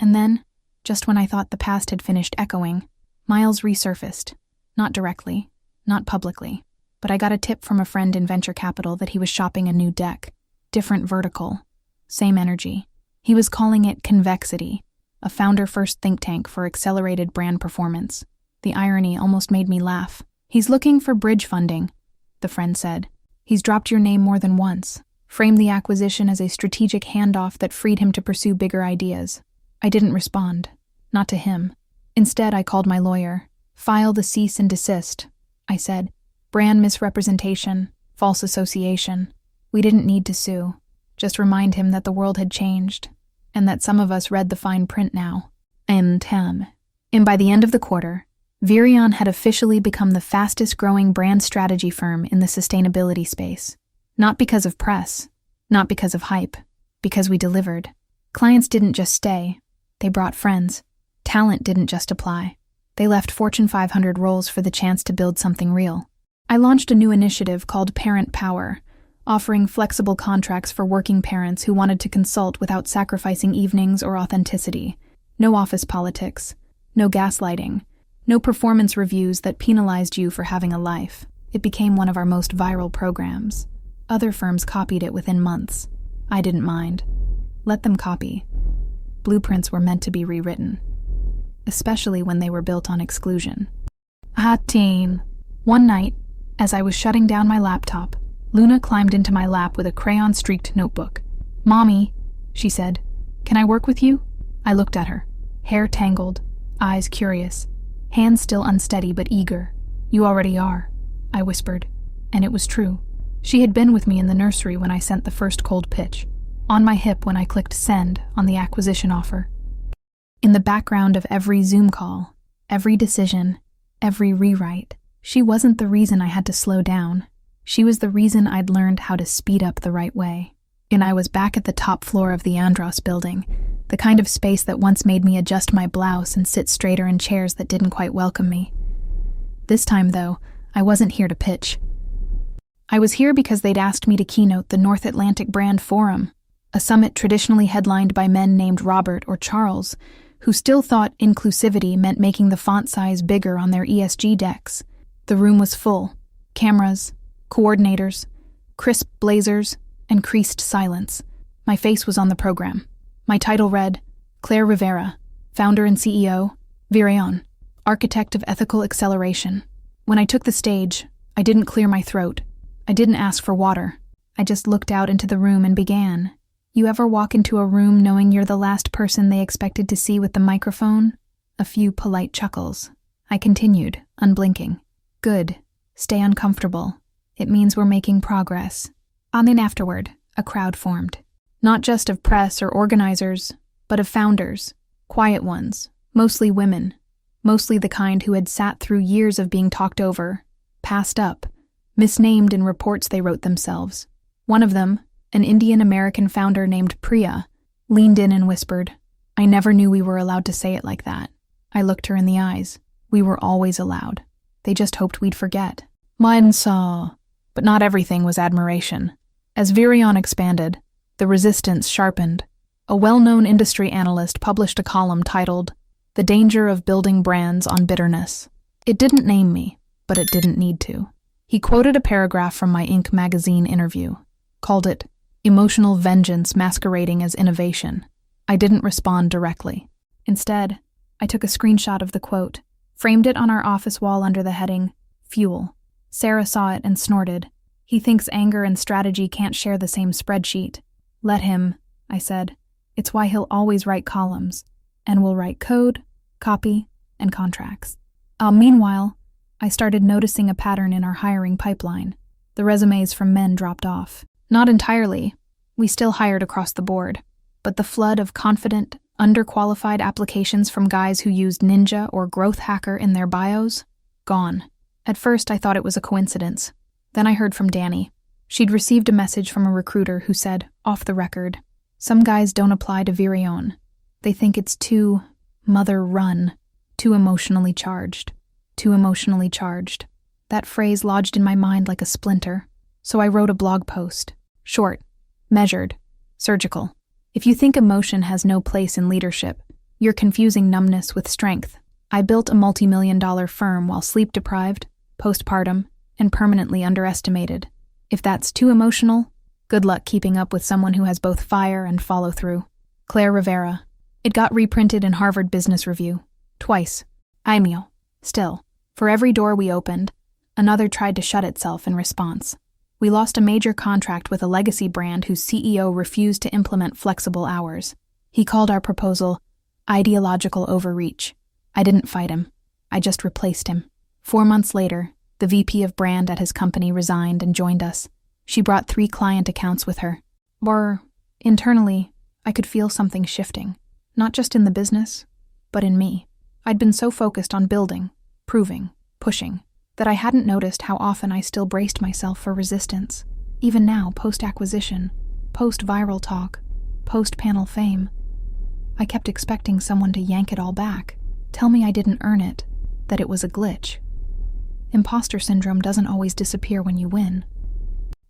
And then, just when I thought the past had finished echoing, Miles resurfaced. Not directly, not publicly, but I got a tip from a friend in venture capital that he was shopping a new deck. Different vertical. Same energy. He was calling it Convexity, a founder-first think tank for accelerated brand performance. The irony almost made me laugh. "He's looking for bridge funding," the friend said. "He's dropped your name more than once. Framed the acquisition as a strategic handoff that freed him to pursue bigger ideas." I didn't respond. Not to him. Instead, I called my lawyer. "File the cease and desist," I said. "Brand misrepresentation, false association. We didn't need to sue. Just remind him that the world had changed, and that some of us read the fine print now." And by the end of the quarter, Virion had officially become the fastest-growing brand strategy firm in the sustainability space. Not because of press, not because of hype, because we delivered. Clients didn't just stay, they brought friends. Talent didn't just apply. They left Fortune 500 roles for the chance to build something real. I launched a new initiative called Parent Power, offering flexible contracts for working parents who wanted to consult without sacrificing evenings or authenticity. No office politics, no gaslighting, no performance reviews that penalized you for having a life. It became one of our most viral programs. Other firms copied it within months. I didn't mind. Let them copy. Blueprints were meant to be rewritten, especially when they were built on exclusion. One night, as I was shutting down my laptop, Luna climbed into my lap with a crayon-streaked notebook. "Mommy," she said, "can I work with you?" I looked at her, hair tangled, eyes curious, hands still unsteady but eager. "You already are," I whispered, and it was true. She had been with me in the nursery when I sent the first cold pitch, on my hip when I clicked send on the acquisition offer. In the background of every Zoom call, every decision, every rewrite, she wasn't the reason I had to slow down. She was the reason I'd learned how to speed up the right way. And I was back at the top floor of the Andros building, the kind of space that once made me adjust my blouse and sit straighter in chairs that didn't quite welcome me. This time, though, I wasn't here to pitch. I was here because they'd asked me to keynote the North Atlantic Brand Forum, a summit traditionally headlined by men named Robert or Charles, who still thought inclusivity meant making the font size bigger on their ESG decks. The room was full. Cameras, coordinators, crisp blazers, and creased silence. My face was on the program. My title read, Claire Rivera, Founder and CEO, Virion, Architect of Ethical Acceleration. When I took the stage, I didn't clear my throat. I didn't ask for water. I just looked out into the room and began. You ever walk into a room knowing you're the last person they expected to see with the microphone? A few polite chuckles. I continued, unblinking. Good. Stay uncomfortable. It means we're making progress. And then afterward, a crowd formed. Not just of press or organizers, but of founders. Quiet ones. Mostly women. Mostly the kind who had sat through years of being talked over, passed up, misnamed in reports they wrote themselves. One of them, an Indian-American founder named Priya, leaned in and whispered, "I never knew we were allowed to say it like that." I looked her in the eyes. We were always allowed. They just hoped we'd forget. Mine saw. But not everything was admiration. As Virion expanded, the resistance sharpened. A well-known industry analyst published a column titled, "The Danger of Building Brands on Bitterness." It didn't name me, but it didn't need to. He quoted a paragraph from my Inc. magazine interview, called it, "Emotional vengeance masquerading as innovation." I didn't respond directly. Instead, I took a screenshot of the quote, framed it on our office wall under the heading, Fuel. Sarah saw it and snorted. "He thinks anger and strategy can't share the same spreadsheet." "Let him," I said. "It's why he'll always write columns, and we'll write code, copy, and contracts." Meanwhile, I started noticing a pattern in our hiring pipeline. The resumes from men dropped off. Not entirely. We still hired across the board. But the flood of confident, underqualified applications from guys who used Ninja or Growth Hacker in their bios? Gone. At first, I thought it was a coincidence. Then I heard from Danny. She'd received a message from a recruiter who said, off the record, "Some guys don't apply to Virion. They think it's too mother-run, too emotionally charged. Too emotionally charged." That phrase lodged in my mind like a splinter. So I wrote a blog post. Short, measured, surgical. If you think emotion has no place in leadership, you're confusing numbness with strength. I built a multi-million-dollar firm while sleep-deprived, postpartum, and permanently underestimated. If that's too emotional, good luck keeping up with someone who has both fire and follow-through. Claire Rivera. It got reprinted in Harvard Business Review. Twice. IMEO. Still, for every door we opened, another tried to shut itself in response. We lost a major contract with a legacy brand whose CEO refused to implement flexible hours. He called our proposal ideological overreach. I didn't fight him. I just replaced him. 4 months later, the VP of brand at his company resigned and joined us. She brought 3 client accounts with her. Internally, I could feel something shifting. Not just in the business, but in me. I'd been so focused on building, proving, pushing, that I hadn't noticed how often I still braced myself for resistance. Even now, post-acquisition, post-viral talk, post-panel fame. I kept expecting someone to yank it all back, tell me I didn't earn it, that it was a glitch. Imposter syndrome doesn't always disappear when you win.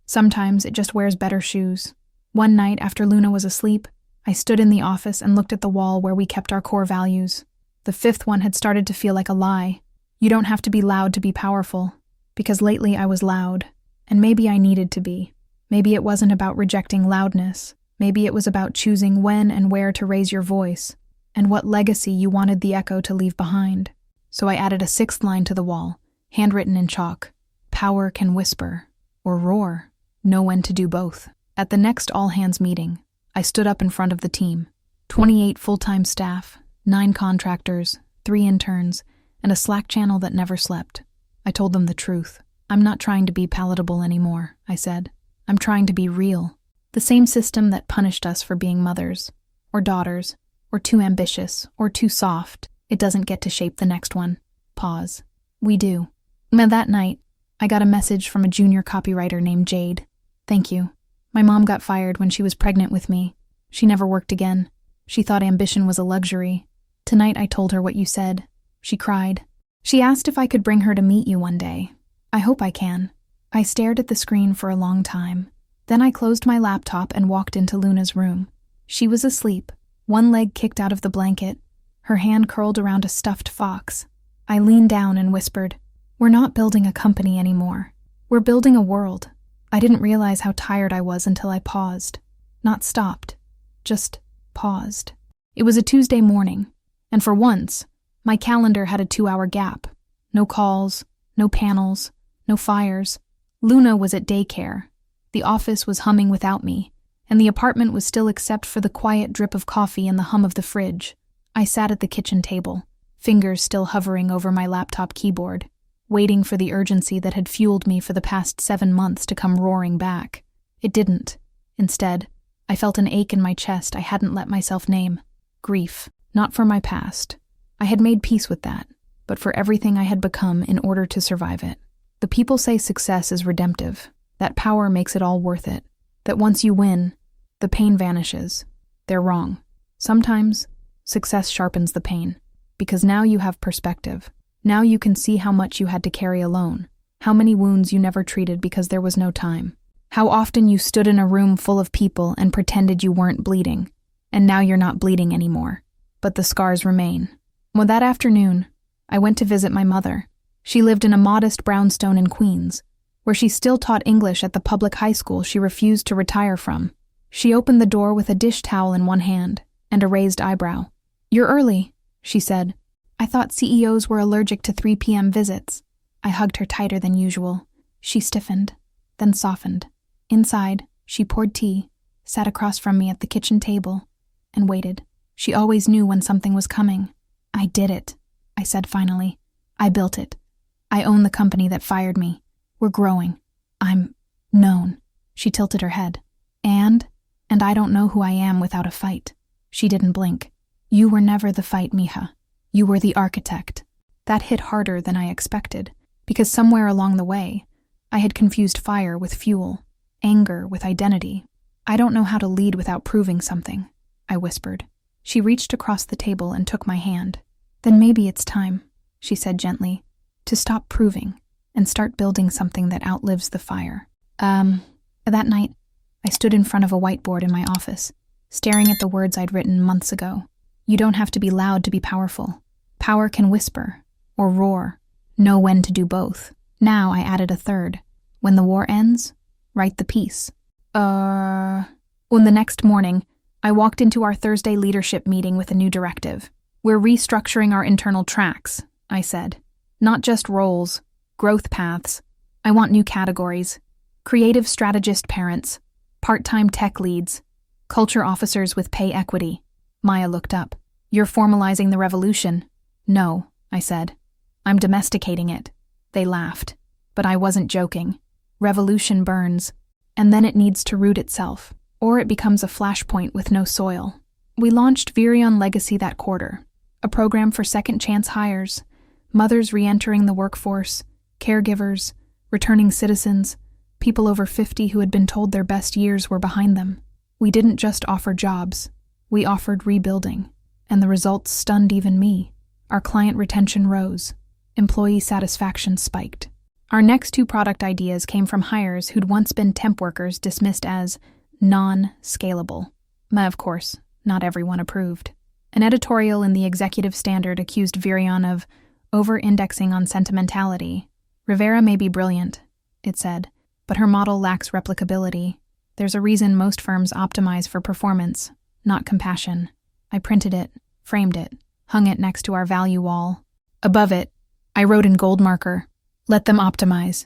Sometimes it just wears better shoes. One night after Luna was asleep, I stood in the office and looked at the wall where we kept our core values. The 5th one had started to feel like a lie. You don't have to be loud to be powerful, because lately I was loud, and maybe I needed to be. Maybe it wasn't about rejecting loudness. Maybe it was about choosing when and where to raise your voice, and what legacy you wanted the echo to leave behind. So I added a sixth line to the wall, handwritten in chalk. Power can whisper, or roar. Know when to do both. At the next all-hands meeting, I stood up in front of the team. 28 full-time staff, 9 contractors, 3 interns, and a Slack channel that never slept. I told them the truth. I'm not trying to be palatable anymore, I said. I'm trying to be real. The same system that punished us for being mothers, or daughters, or too ambitious, or too soft, it doesn't get to shape the next one. Pause. We do. And that night, I got a message from a junior copywriter named Jade. Thank you. My mom got fired when she was pregnant with me. She never worked again. She thought ambition was a luxury. Tonight I told her what you said. She cried. She asked if I could bring her to meet you one day. I hope I can. I stared at the screen for a long time. Then I closed my laptop and walked into Luna's room. She was asleep, one leg kicked out of the blanket, her hand curled around a stuffed fox. I leaned down and whispered, "We're not building a company anymore. We're building a world." I didn't realize how tired I was until I paused. Not stopped, just paused. It was a Tuesday morning, and for once, my calendar had a 2-hour gap. No calls, no panels, no fires. Luna was at daycare. The office was humming without me, and the apartment was still except for the quiet drip of coffee and the hum of the fridge. I sat at the kitchen table, fingers still hovering over my laptop keyboard, waiting for the urgency that had fueled me for the past 7 months to come roaring back. It didn't. Instead, I felt an ache in my chest I hadn't let myself name. Grief, not for my past. I had made peace with that, but for everything I had become in order to survive it. The people say success is redemptive, that power makes it all worth it, that once you win, the pain vanishes. They're wrong. Sometimes, success sharpens the pain, because now you have perspective. Now you can see how much you had to carry alone, how many wounds you never treated because there was no time, how often you stood in a room full of people and pretended you weren't bleeding, and now you're not bleeding anymore, but the scars remain. Well, that afternoon, I went to visit my mother. She lived in a modest brownstone in Queens, where she still taught English at the public high school she refused to retire from. She opened the door with a dish towel in one hand and a raised eyebrow. "You're early," she said. "I thought CEOs were allergic to 3 p.m. visits." I hugged her tighter than usual. She stiffened, then softened. Inside, she poured tea, sat across from me at the kitchen table, and waited. She always knew when something was coming. "I did it," I said finally. "I built it. I own the company that fired me. We're growing. I'm known." She tilted her head. And I don't know who I am without a fight." She didn't blink. "You were never the fight, Mija. You were the architect." That hit harder than I expected, because somewhere along the way, I had confused fire with fuel, anger with identity. "I don't know how to lead without proving something," I whispered. She reached across the table and took my hand. "Then maybe it's time," she said gently, "to stop proving and start building something that outlives the fire." That night, I stood in front of a whiteboard in my office, staring at the words I'd written months ago. You don't have to be loud to be powerful. Power can whisper, or roar. Know when to do both. Now I added a third. When the war ends, write the peace. On the next morning, I walked into our Thursday leadership meeting with a new directive. "We're restructuring our internal tracks," I said. "Not just roles, growth paths. I want new categories. Creative strategist parents, part-time tech leads, culture officers with pay equity." Maya looked up. "You're formalizing the revolution." "No," I said. "I'm domesticating it." They laughed, but I wasn't joking. Revolution burns, and then it needs to root itself, or it becomes a flashpoint with no soil. We launched Virion Legacy that quarter, a program for second-chance hires, mothers re-entering the workforce, caregivers, returning citizens, people over 50 who had been told their best years were behind them. We didn't just offer jobs, we offered rebuilding, and the results stunned even me. Our client retention rose. Employee satisfaction spiked. Our next 2 product ideas came from hires who'd once been temp workers dismissed as non-scalable. Of course, not everyone approved. An editorial in the Executive Standard accused Virion of over-indexing on sentimentality. "Rivera may be brilliant," it said, but her model lacks replicability. There's a reason most firms optimize for performance, not compassion. I printed it, framed it, hung it next to our value wall. Above it, I wrote in gold marker, "Let them optimize.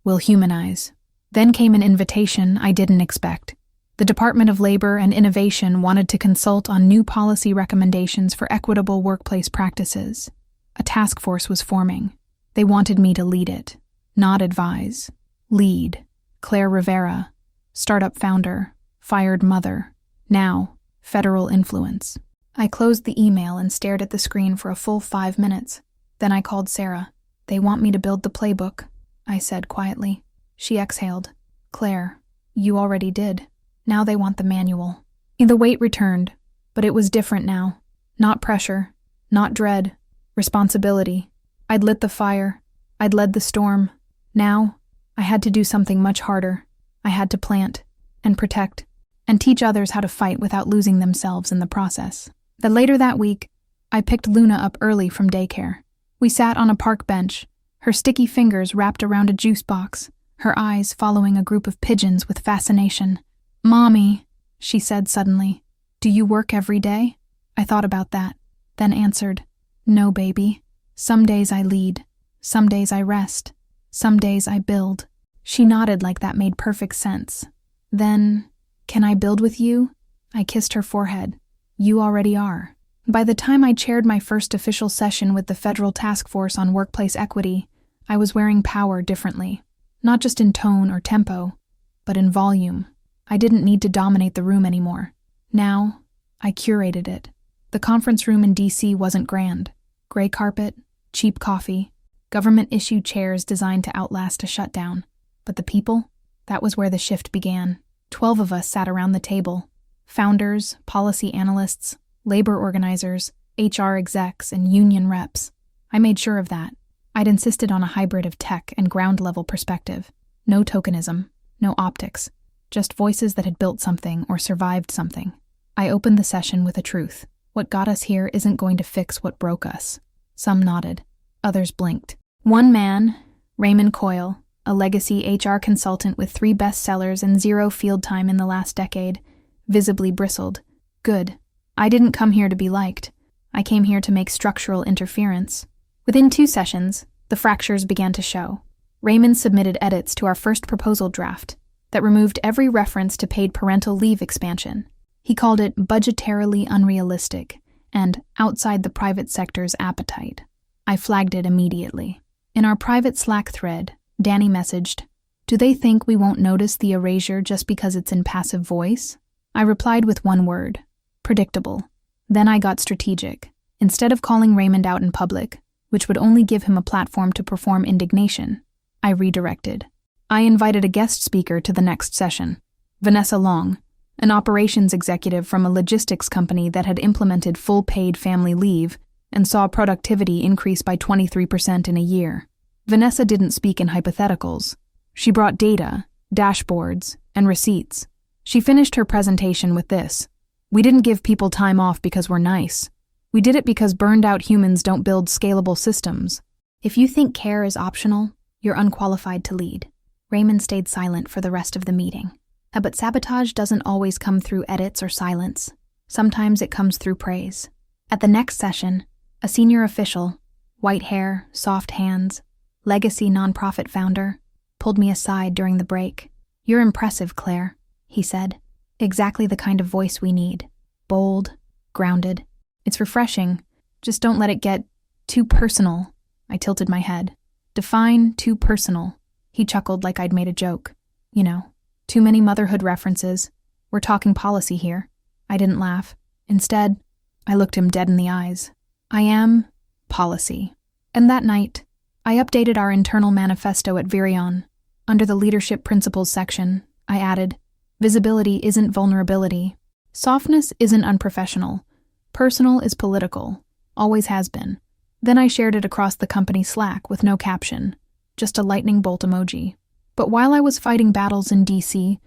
We'll humanize." Then came an invitation I didn't expect. The Department of Labor and Innovation wanted to consult on new policy recommendations for equitable workplace practices. A task force was forming. They wanted me to lead it, not advise. Lead. Claire Rivera, startup founder, fired mother, now federal influence. I closed the email and stared at the screen for a full 5 minutes. Then I called Sarah. "They want me to build the playbook," I said quietly. She exhaled. "Claire, you already did. Now they want the manual." The weight returned, but it was different now. Not pressure, not dread, responsibility. I'd lit the fire. I'd led the storm. Now, I had to do something much harder. I had to plant, and protect, and teach others how to fight without losing themselves in the process. Then later that week, I picked Luna up early from daycare. We sat on a park bench, her sticky fingers wrapped around a juice box, her eyes following a group of pigeons with fascination. "Mommy," she said suddenly, "do you work every day?" I thought about that, then answered, "No, baby. Some days I lead, some days I rest, some days I build." She nodded like that made perfect sense. Then, "Can I build with you?" I kissed her forehead. "You already are." By the time I chaired my first official session with the Federal Task Force on Workplace Equity, I was wearing power differently. Not just in tone or tempo, but in volume. I didn't need to dominate the room anymore. Now, I curated it. The conference room in DC wasn't grand. Gray carpet, cheap coffee, government-issued chairs designed to outlast a shutdown. But the people? That was where the shift began. 12 of us sat around the table. Founders, policy analysts, labor organizers, HR execs, and union reps. I made sure of that. I'd insisted on a hybrid of tech and ground-level perspective. No tokenism, no optics, just voices that had built something or survived something. I opened the session with a truth. What got us here isn't going to fix what broke us. Some nodded. Others blinked. One man, Raymond Coyle, a legacy HR consultant with 3 bestsellers and 0 field time in the last decade, visibly bristled. Good. I didn't come here to be liked. I came here to make structural interference. Within 2 sessions, the fractures began to show. Raymond submitted edits to our first proposal draft that removed every reference to paid parental leave expansion. He called it budgetarily unrealistic and outside the private sector's appetite. I flagged it immediately. In our private Slack thread, Danny messaged, "Do they think we won't notice the erasure just because it's in passive voice?" I replied with one word, predictable. Then I got strategic. Instead of calling Raymond out in public, which would only give him a platform to perform indignation, I redirected. I invited a guest speaker to the next session, Vanessa Long, an operations executive from a logistics company that had implemented full paid family leave and saw productivity increase by 23% in a year. Vanessa didn't speak in hypotheticals. She brought data, dashboards, and receipts. She finished her presentation with this: "We didn't give people time off because we're nice. We did it because burned-out humans don't build scalable systems. If you think care is optional, you're unqualified to lead." Raymond stayed silent for the rest of the meeting. But sabotage doesn't always come through edits or silence. Sometimes it comes through praise. At the next session, a senior official, white hair, soft hands, legacy nonprofit founder, pulled me aside during the break. "You're impressive, Claire," he said. "Exactly the kind of voice we need. Bold, grounded. It's refreshing. Just don't let it get too personal." I tilted my head. "Define too personal." He chuckled like I'd made a joke. "You know, too many motherhood references. We're talking policy here." I didn't laugh. Instead, I looked him dead in the eyes. I am policy. And that night, I updated our internal manifesto at Virion. Under the leadership principles section, I added, "Visibility isn't vulnerability. Softness isn't unprofessional. Personal is political. Always has been." Then I shared it across the company Slack with no caption, just a lightning bolt emoji. But while I was fighting battles in DC,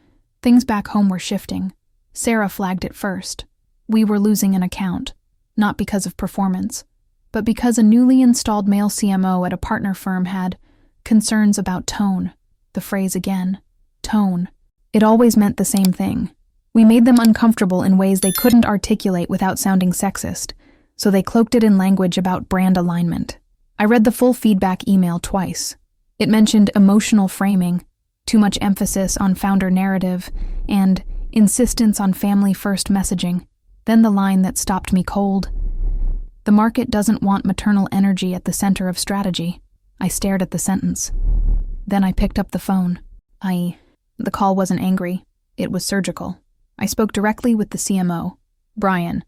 things back home were shifting. Sarah flagged it first. We were losing an account, not because of performance, but because a newly installed male CMO at a partner firm had concerns about tone. The phrase again. tone. It always meant the same thing. We made them uncomfortable in ways they couldn't articulate without sounding sexist, so they cloaked it in language about brand alignment. I read the full feedback email twice. It mentioned emotional framing, too much emphasis on founder narrative, and insistence on family-first messaging. Then the line that stopped me cold. The market doesn't want maternal energy at the center of strategy. I stared at the sentence. Then I picked up the phone. The call wasn't angry. It was surgical. I spoke directly with the CMO, Brian,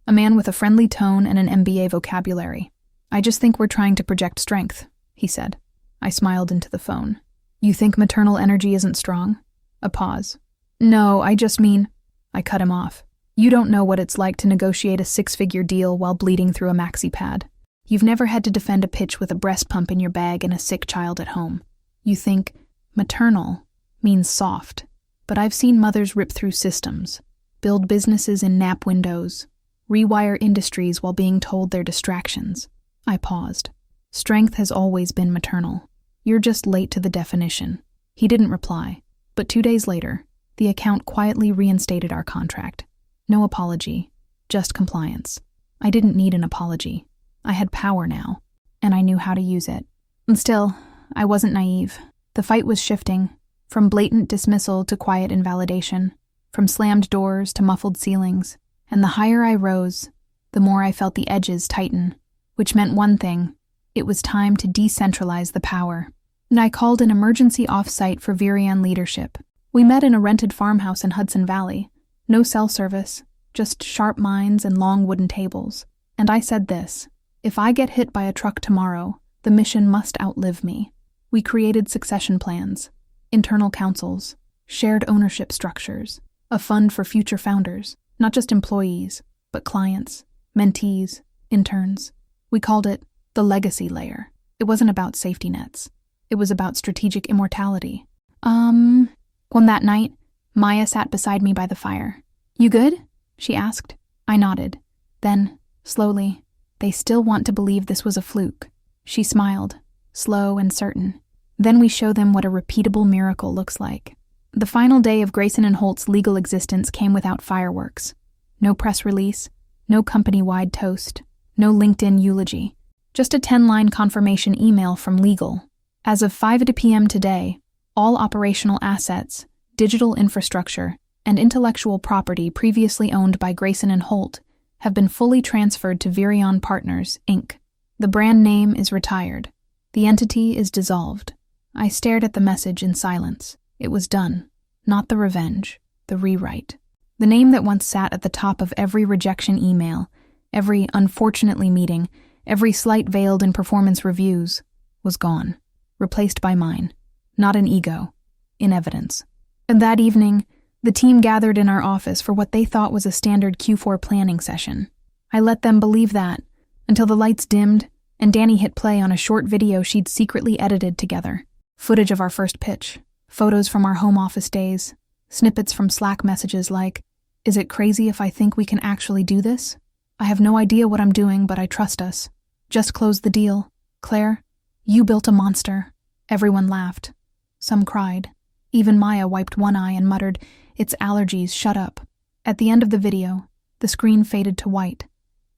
a man with a friendly tone and an MBA vocabulary. "I just think we're trying to project strength," he said. I smiled into the phone. "You think maternal energy isn't strong?" A pause. "No, I just mean..." I cut him off. "You don't know what it's like to negotiate a 6-figure deal while bleeding through a maxi pad. You've never had to defend a pitch with a breast pump in your bag and a sick child at home. You think maternal means soft, but I've seen mothers rip through systems, build businesses in nap windows, rewire industries while being told they're distractions." I paused. "Strength has always been maternal. You're just late to the definition." He didn't reply, but 2 days later, the account quietly reinstated our contract. No apology, just compliance. I didn't need an apology. I had power now, and I knew how to use it. And still, I wasn't naive. The fight was shifting, from blatant dismissal to quiet invalidation, from slammed doors to muffled ceilings, and the higher I rose, the more I felt the edges tighten, which meant one thing: it was time to decentralize the power. And I called an emergency off-site for Virion leadership. We met in a rented farmhouse in Hudson Valley. No cell service, just sharp minds and long wooden tables. And I said this: if I get hit by a truck tomorrow, the mission must outlive me. We created succession plans, internal councils, shared ownership structures, a fund for future founders, not just employees, but clients, mentees, interns. We called it the legacy layer. It wasn't about safety nets. It was about strategic immortality. When that night, Maya sat beside me by the fire. "You good?" she asked. I nodded. Then, slowly, "They still want to believe this was a fluke." She smiled, slow and certain. "Then we show them what a repeatable miracle looks like." The final day of Grayson and Holt's legal existence came without fireworks. No press release, no company-wide toast, no LinkedIn eulogy. Just a 10-line confirmation email from legal. As of 5 p.m. today, all operational assets, digital infrastructure, and intellectual property previously owned by Grayson and Holt have been fully transferred to Virion Partners, Inc. The brand name is retired. The entity is dissolved. I stared at the message in silence. It was done. Not the revenge, the rewrite. The name that once sat at the top of every rejection email, every unfortunately meeting, every slight veiled in performance reviews, was gone, replaced by mine. Not in ego, in evidence. And that evening, the team gathered in our office for what they thought was a standard Q4 planning session. I let them believe that, until the lights dimmed and Danny hit play on a short video she'd secretly edited together. Footage of our first pitch, photos from our home office days, snippets from Slack messages like, "Is it crazy if I think we can actually do this? I have no idea what I'm doing, but I trust us. Just close the deal. Claire, you built a monster." Everyone laughed. Some cried. Even Maya wiped one eye and muttered, "It's allergies, shut up." At the end of the video, the screen faded to white,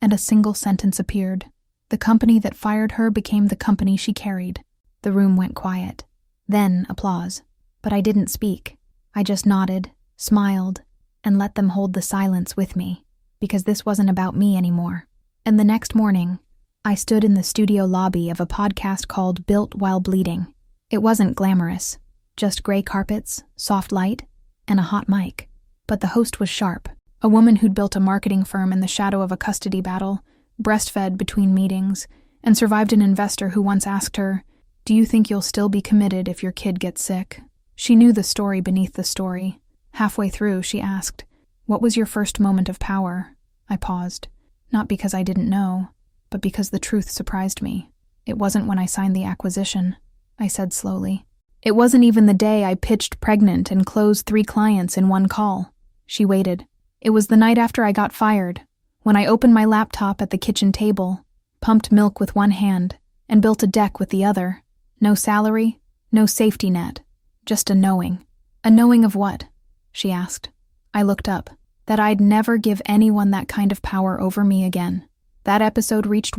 and a single sentence appeared. The company that fired her became the company she carried. The room went quiet. Then applause. But I didn't speak. I just nodded, smiled, and let them hold the silence with me, because this wasn't about me anymore. And the next morning, I stood in the studio lobby of a podcast called Built While Bleeding. It wasn't glamorous, just gray carpets, soft light, and a hot mic. But the host was sharp, a woman who'd built a marketing firm in the shadow of a custody battle, breastfed between meetings, and survived an investor who once asked her, "Do you think you'll still be committed if your kid gets sick?" She knew the story beneath the story. Halfway through, she asked, "What was your first moment of power?" I paused, not because I didn't know, but because the truth surprised me. "It wasn't when I signed the acquisition," I said slowly. "It wasn't even the day I pitched pregnant and closed 3 clients in one call." She waited. "It was the night after I got fired, when I opened my laptop at the kitchen table, pumped milk with one hand, and built a deck with the other. No salary, no safety net, just a knowing. A knowing of what? She asked. I looked up. That I'd never give anyone that kind of power over me again. That episode reached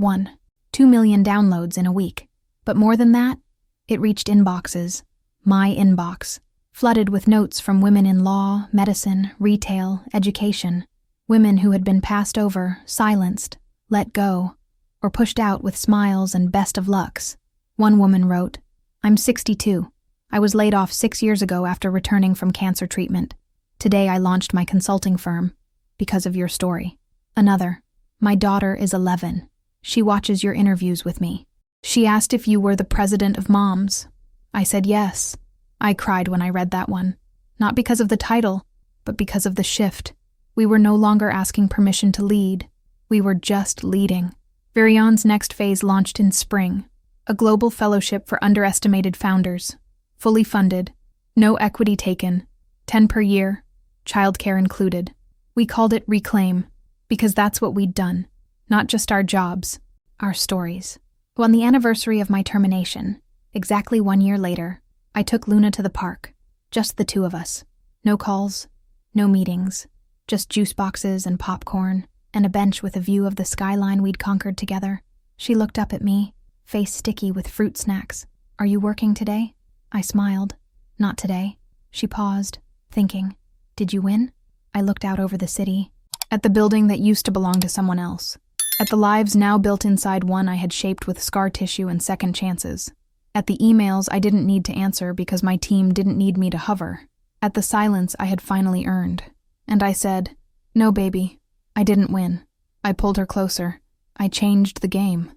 2 million downloads in a week. But more than that, it reached inboxes. My inbox. Flooded with notes from women in law, medicine, retail, education. Women who had been passed over, silenced, let go, or pushed out with smiles and best of lucks. One woman wrote, I'm 62. I was laid off 6 years ago after returning from cancer treatment. Today I launched my consulting firm because of your story. Another, my daughter is 11. She watches your interviews with me. She asked if you were the president of moms. I said yes. I cried when I read that one. Not because of the title, but because of the shift. We were no longer asking permission to lead. We were just leading. Virion's next phase launched in spring. A global fellowship for underestimated founders. Fully funded. No equity taken. 10 per year. Childcare included. We called it Reclaim, because that's what we'd done. Not just our jobs, our stories. On the anniversary of my termination, exactly 1 year later, I took Luna to the park. Just the two of us. No calls, no meetings, just juice boxes and popcorn, and a bench with a view of the skyline we'd conquered together. She looked up at me, face sticky with fruit snacks. Are you working today? I smiled. Not today. She paused, thinking. Did you win? I looked out over the city, at the building that used to belong to someone else, at the lives now built inside one I had shaped with scar tissue and second chances, at the emails I didn't need to answer because my team didn't need me to hover, at the silence I had finally earned. And I said, no, baby, I didn't win. I pulled her closer. I changed the game.